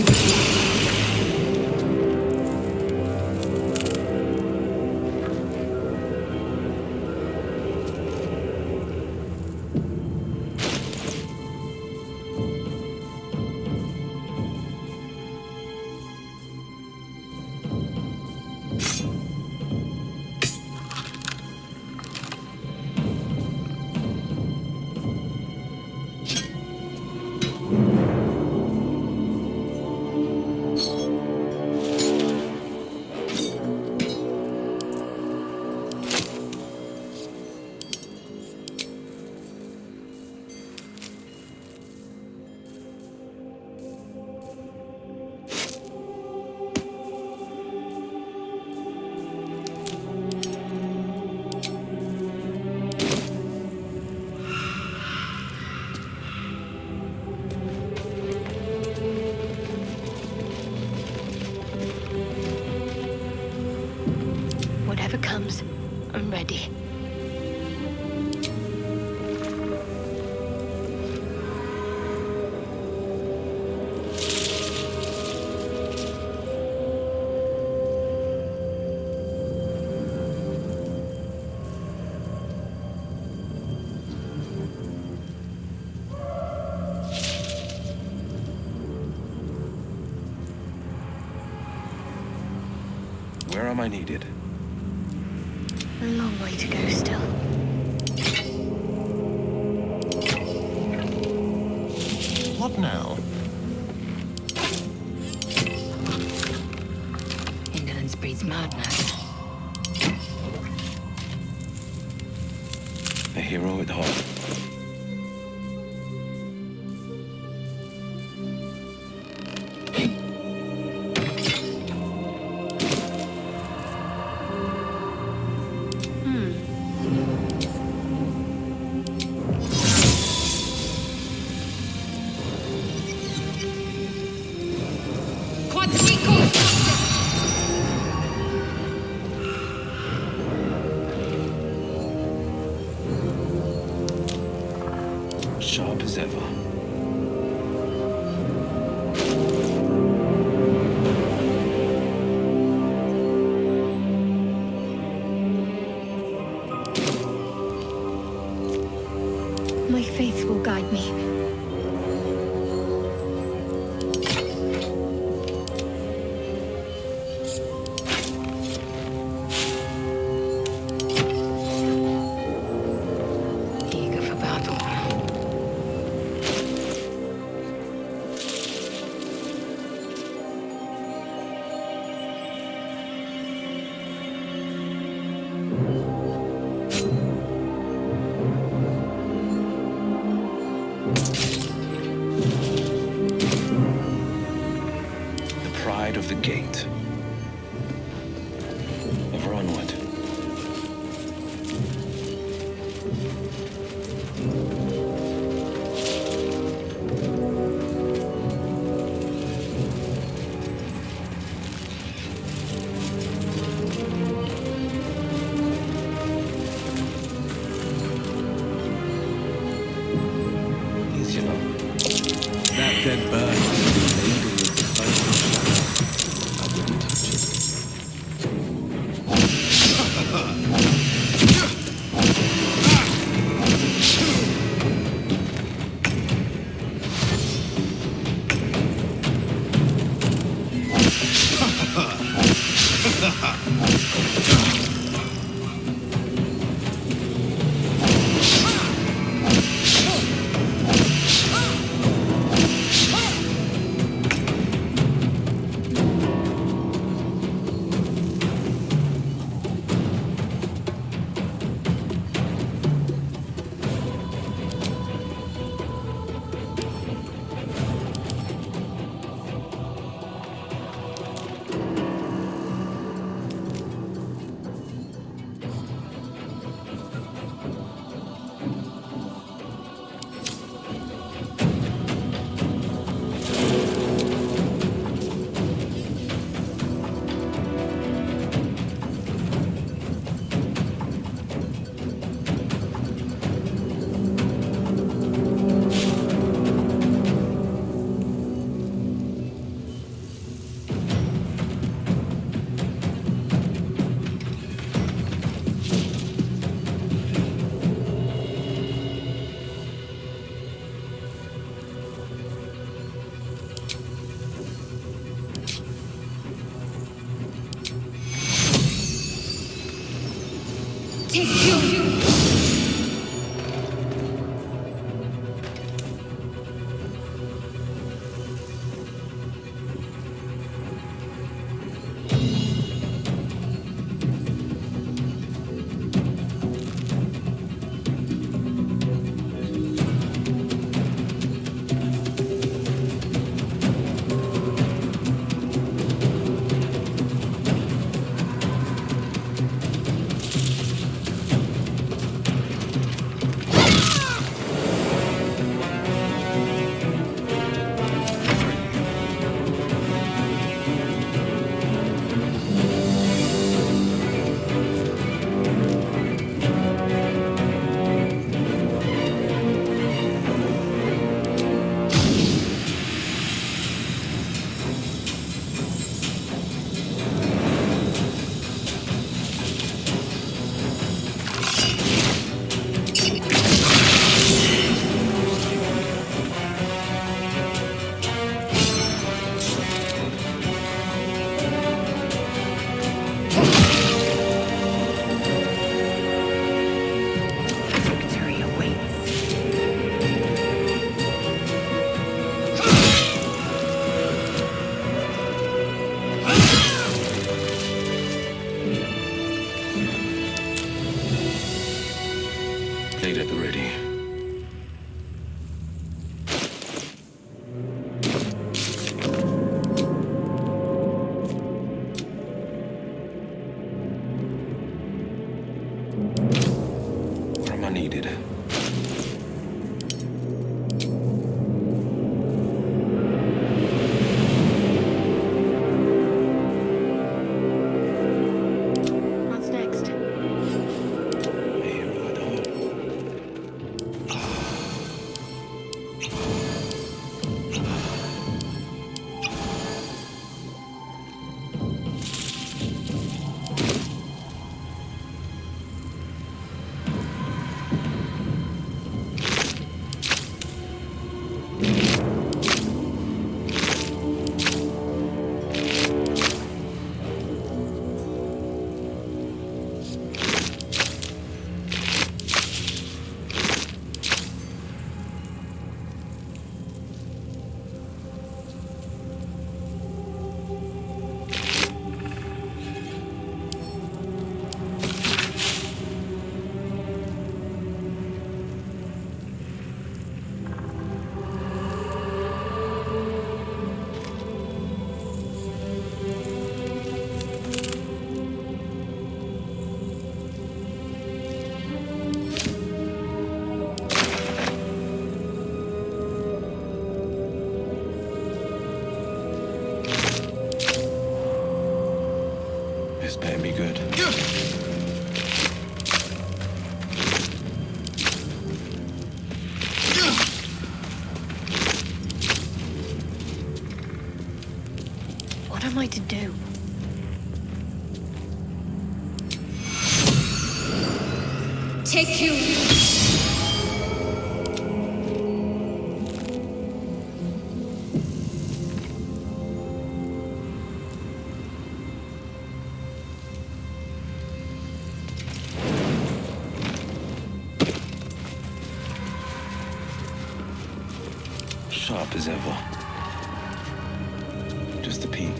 I'm ready. Where am I needed? A long way to go still. What now? Indolence breeds madness. A hero at heart. Sharp as ever. My faith will guide me. Eager for battle. The pride of the gate. Ever onward. Is your love. That dead bird has been laden with the final shadow. I wouldn't touch it. Blade at the ready. Where am I needed? What's next? This better be good. What am I to do? Take you. Sharp as ever. Just a peek.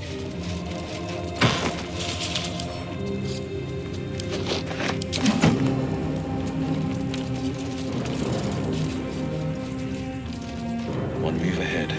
One move ahead.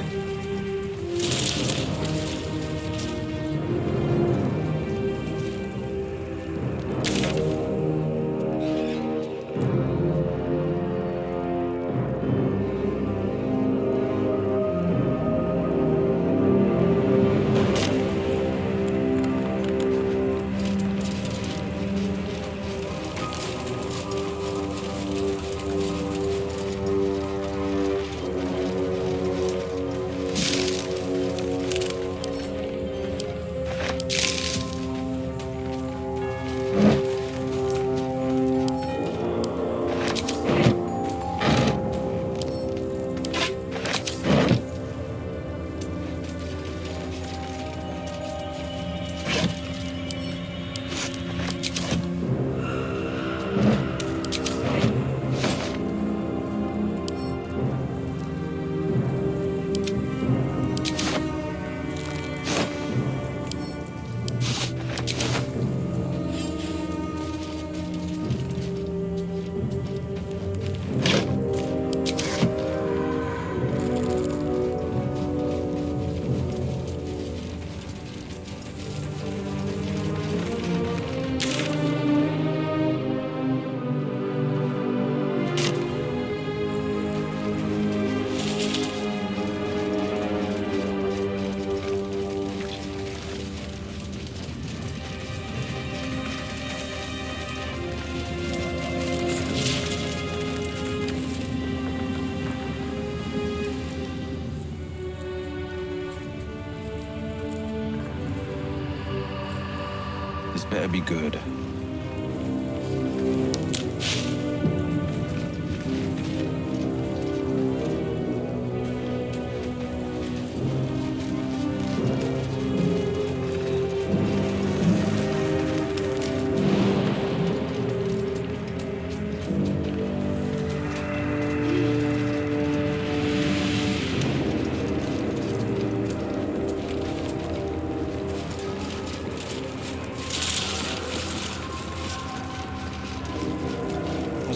This better be good.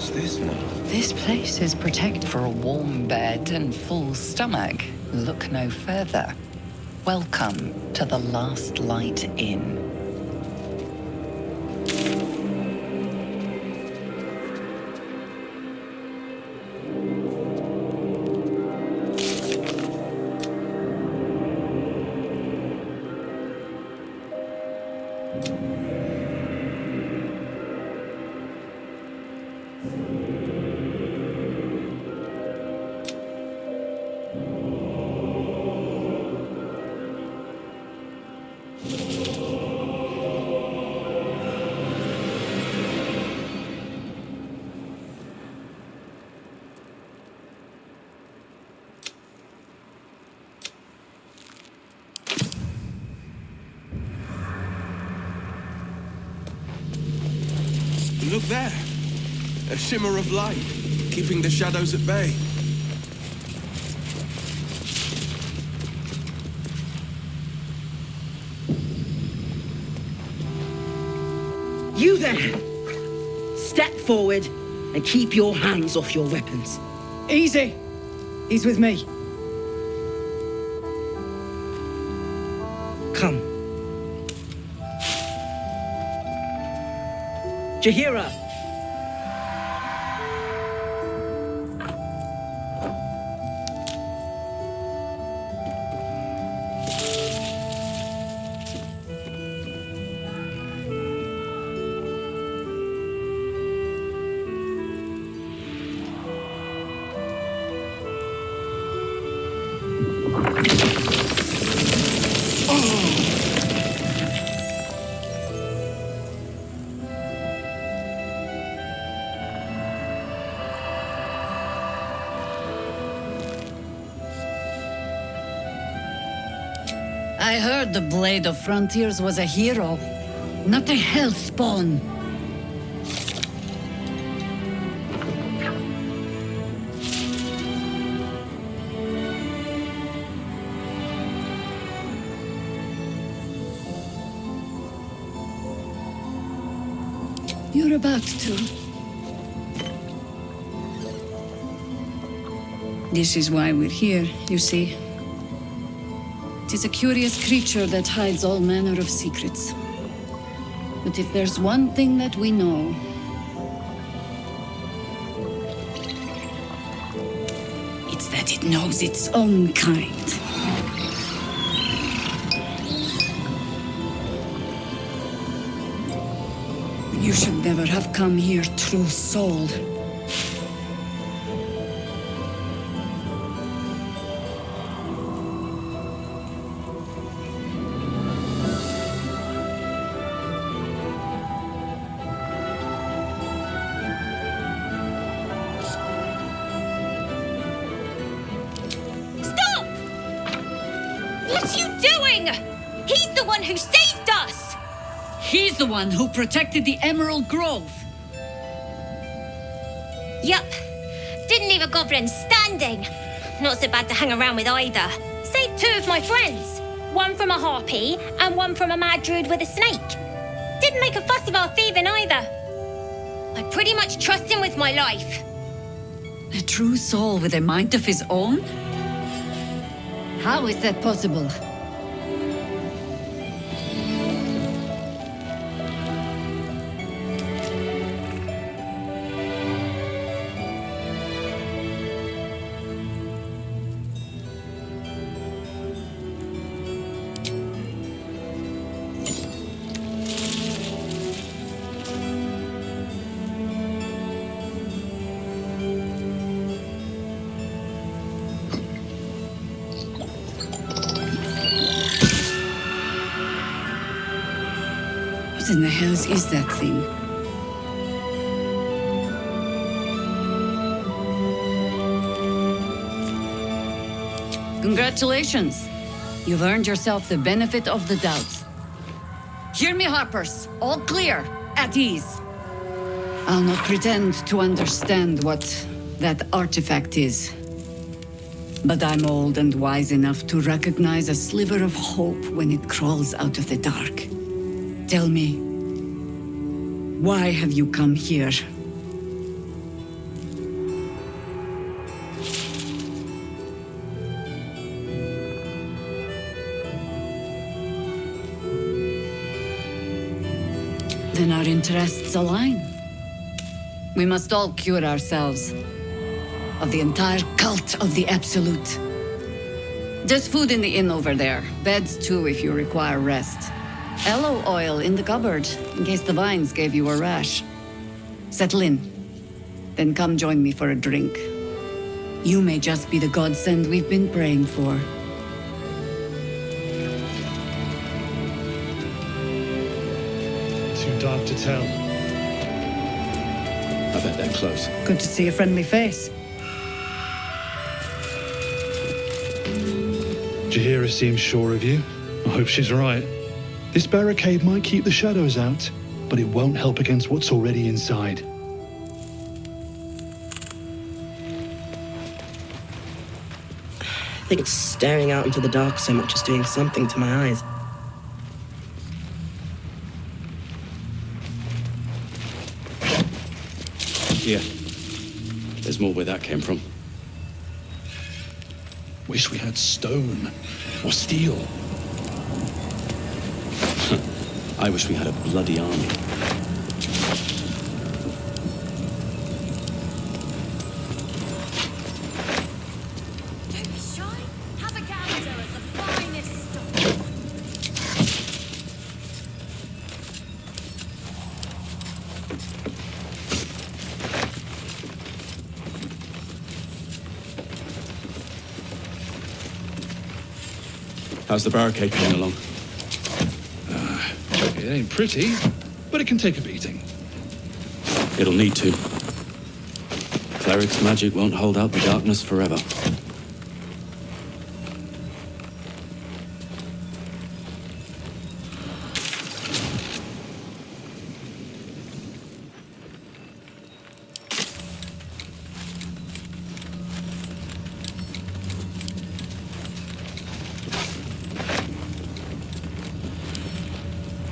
What's this now? This place is protected for a warm bed and full stomach. Look no further. Welcome to the Last Light Inn. Look there. A shimmer of light, keeping the shadows at bay. You there! Step forward and keep your hands off your weapons. Easy. He's with me. Come. Jaheira! I heard the Blade of Frontiers was a hero, not a hellspawn. You're about to. This is why we're here, you see. It is a curious creature that hides all manner of secrets. But if there's one thing that we know, it's that it knows its own kind. You should never have come here, true soul. What are you doing? He's the one who saved us! He's the one who protected the Emerald Grove. Yup. Didn't leave a goblin standing. Not so bad to hang around with either. Saved two of my friends. One from a harpy and one from a mad druid with a snake. Didn't make a fuss of our thieving either. I pretty much trust him with my life. A true soul with a mind of his own? How is that possible? What in the hells is that thing? Congratulations! You've earned yourself the benefit of the doubt. Hear me, Harpers. All clear. At ease. I'll not pretend to understand what that artifact is. But I'm old and wise enough to recognize a sliver of hope when it crawls out of the dark. Tell me, why have you come here? Then our interests align. We must all cure ourselves of the entire cult of the Absolute. There's food in the inn over there. Beds too if you require rest. Aloe oil in the cupboard in case the vines gave you a rash. Settle in. Then come join me for a drink. You may just be the godsend we've been praying for. Too dark to tell. I bet they're close. Good to see a friendly face. Jaheira seems sure of you. I hope she's right. This barricade might keep the shadows out, but it won't help against what's already inside. I think staring out into the dark so much is doing something to my eyes. Here. There's more where that came from. Wish we had stone or steel. I wish we had a bloody army. Don't be shy. Have a gander at the finest stuff. How's the barricade coming along? It ain't pretty, but it can take a beating. It'll need to. Cleric's magic won't hold out the darkness forever.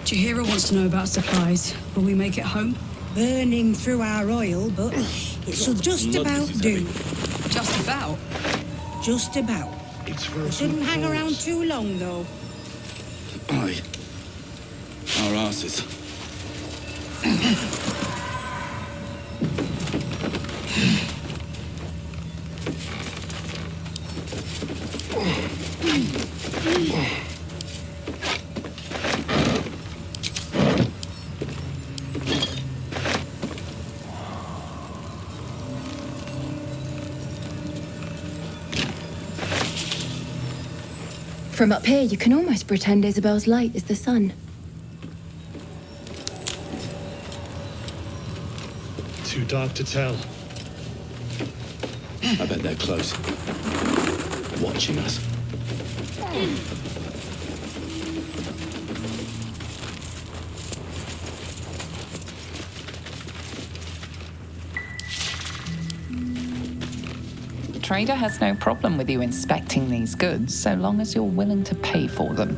Jaheira wants to know about supplies. Will we make it home? Burning through our oil, but it should just about do. Just about? Just about. It's for We shouldn't hang around too long, though. Aye. Our asses. From up here, you can almost pretend Isabel's light is the sun. Too dark to tell. I bet they're close. Watching us. The trader has no problem with you inspecting these goods, so long as you're willing to pay for them.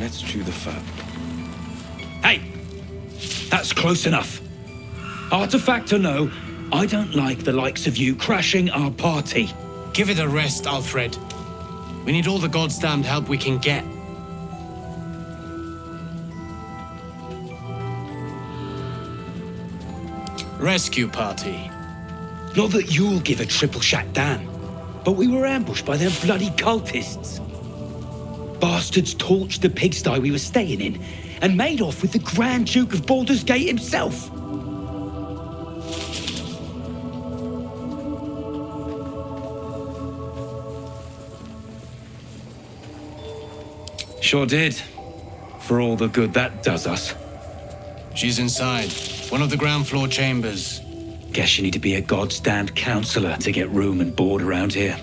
Let's chew the fat. Hey! That's close enough. Artifact or no, I don't like the likes of you crashing our party. Give it a rest, Alfred. We need all the goddamned help we can get. Rescue party. Not that you'll give a triple shot damn, but we were ambushed by them bloody cultists. Bastards torched the pigsty we were staying in and made off with the Grand Duke of Baldur's Gate himself. Sure did. For all the good that does us. She's inside. One of the ground floor chambers. Guess you need to be a goddamned counselor to get room and board around here.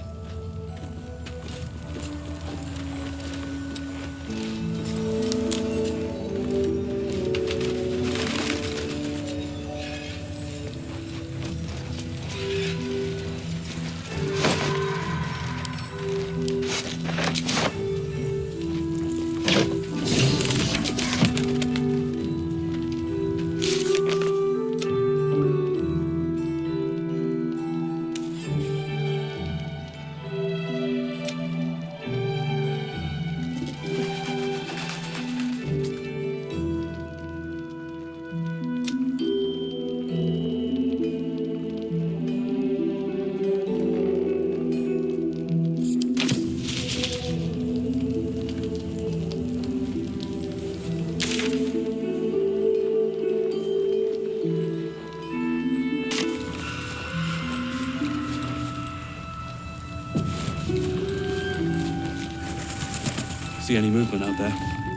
See any movement out there?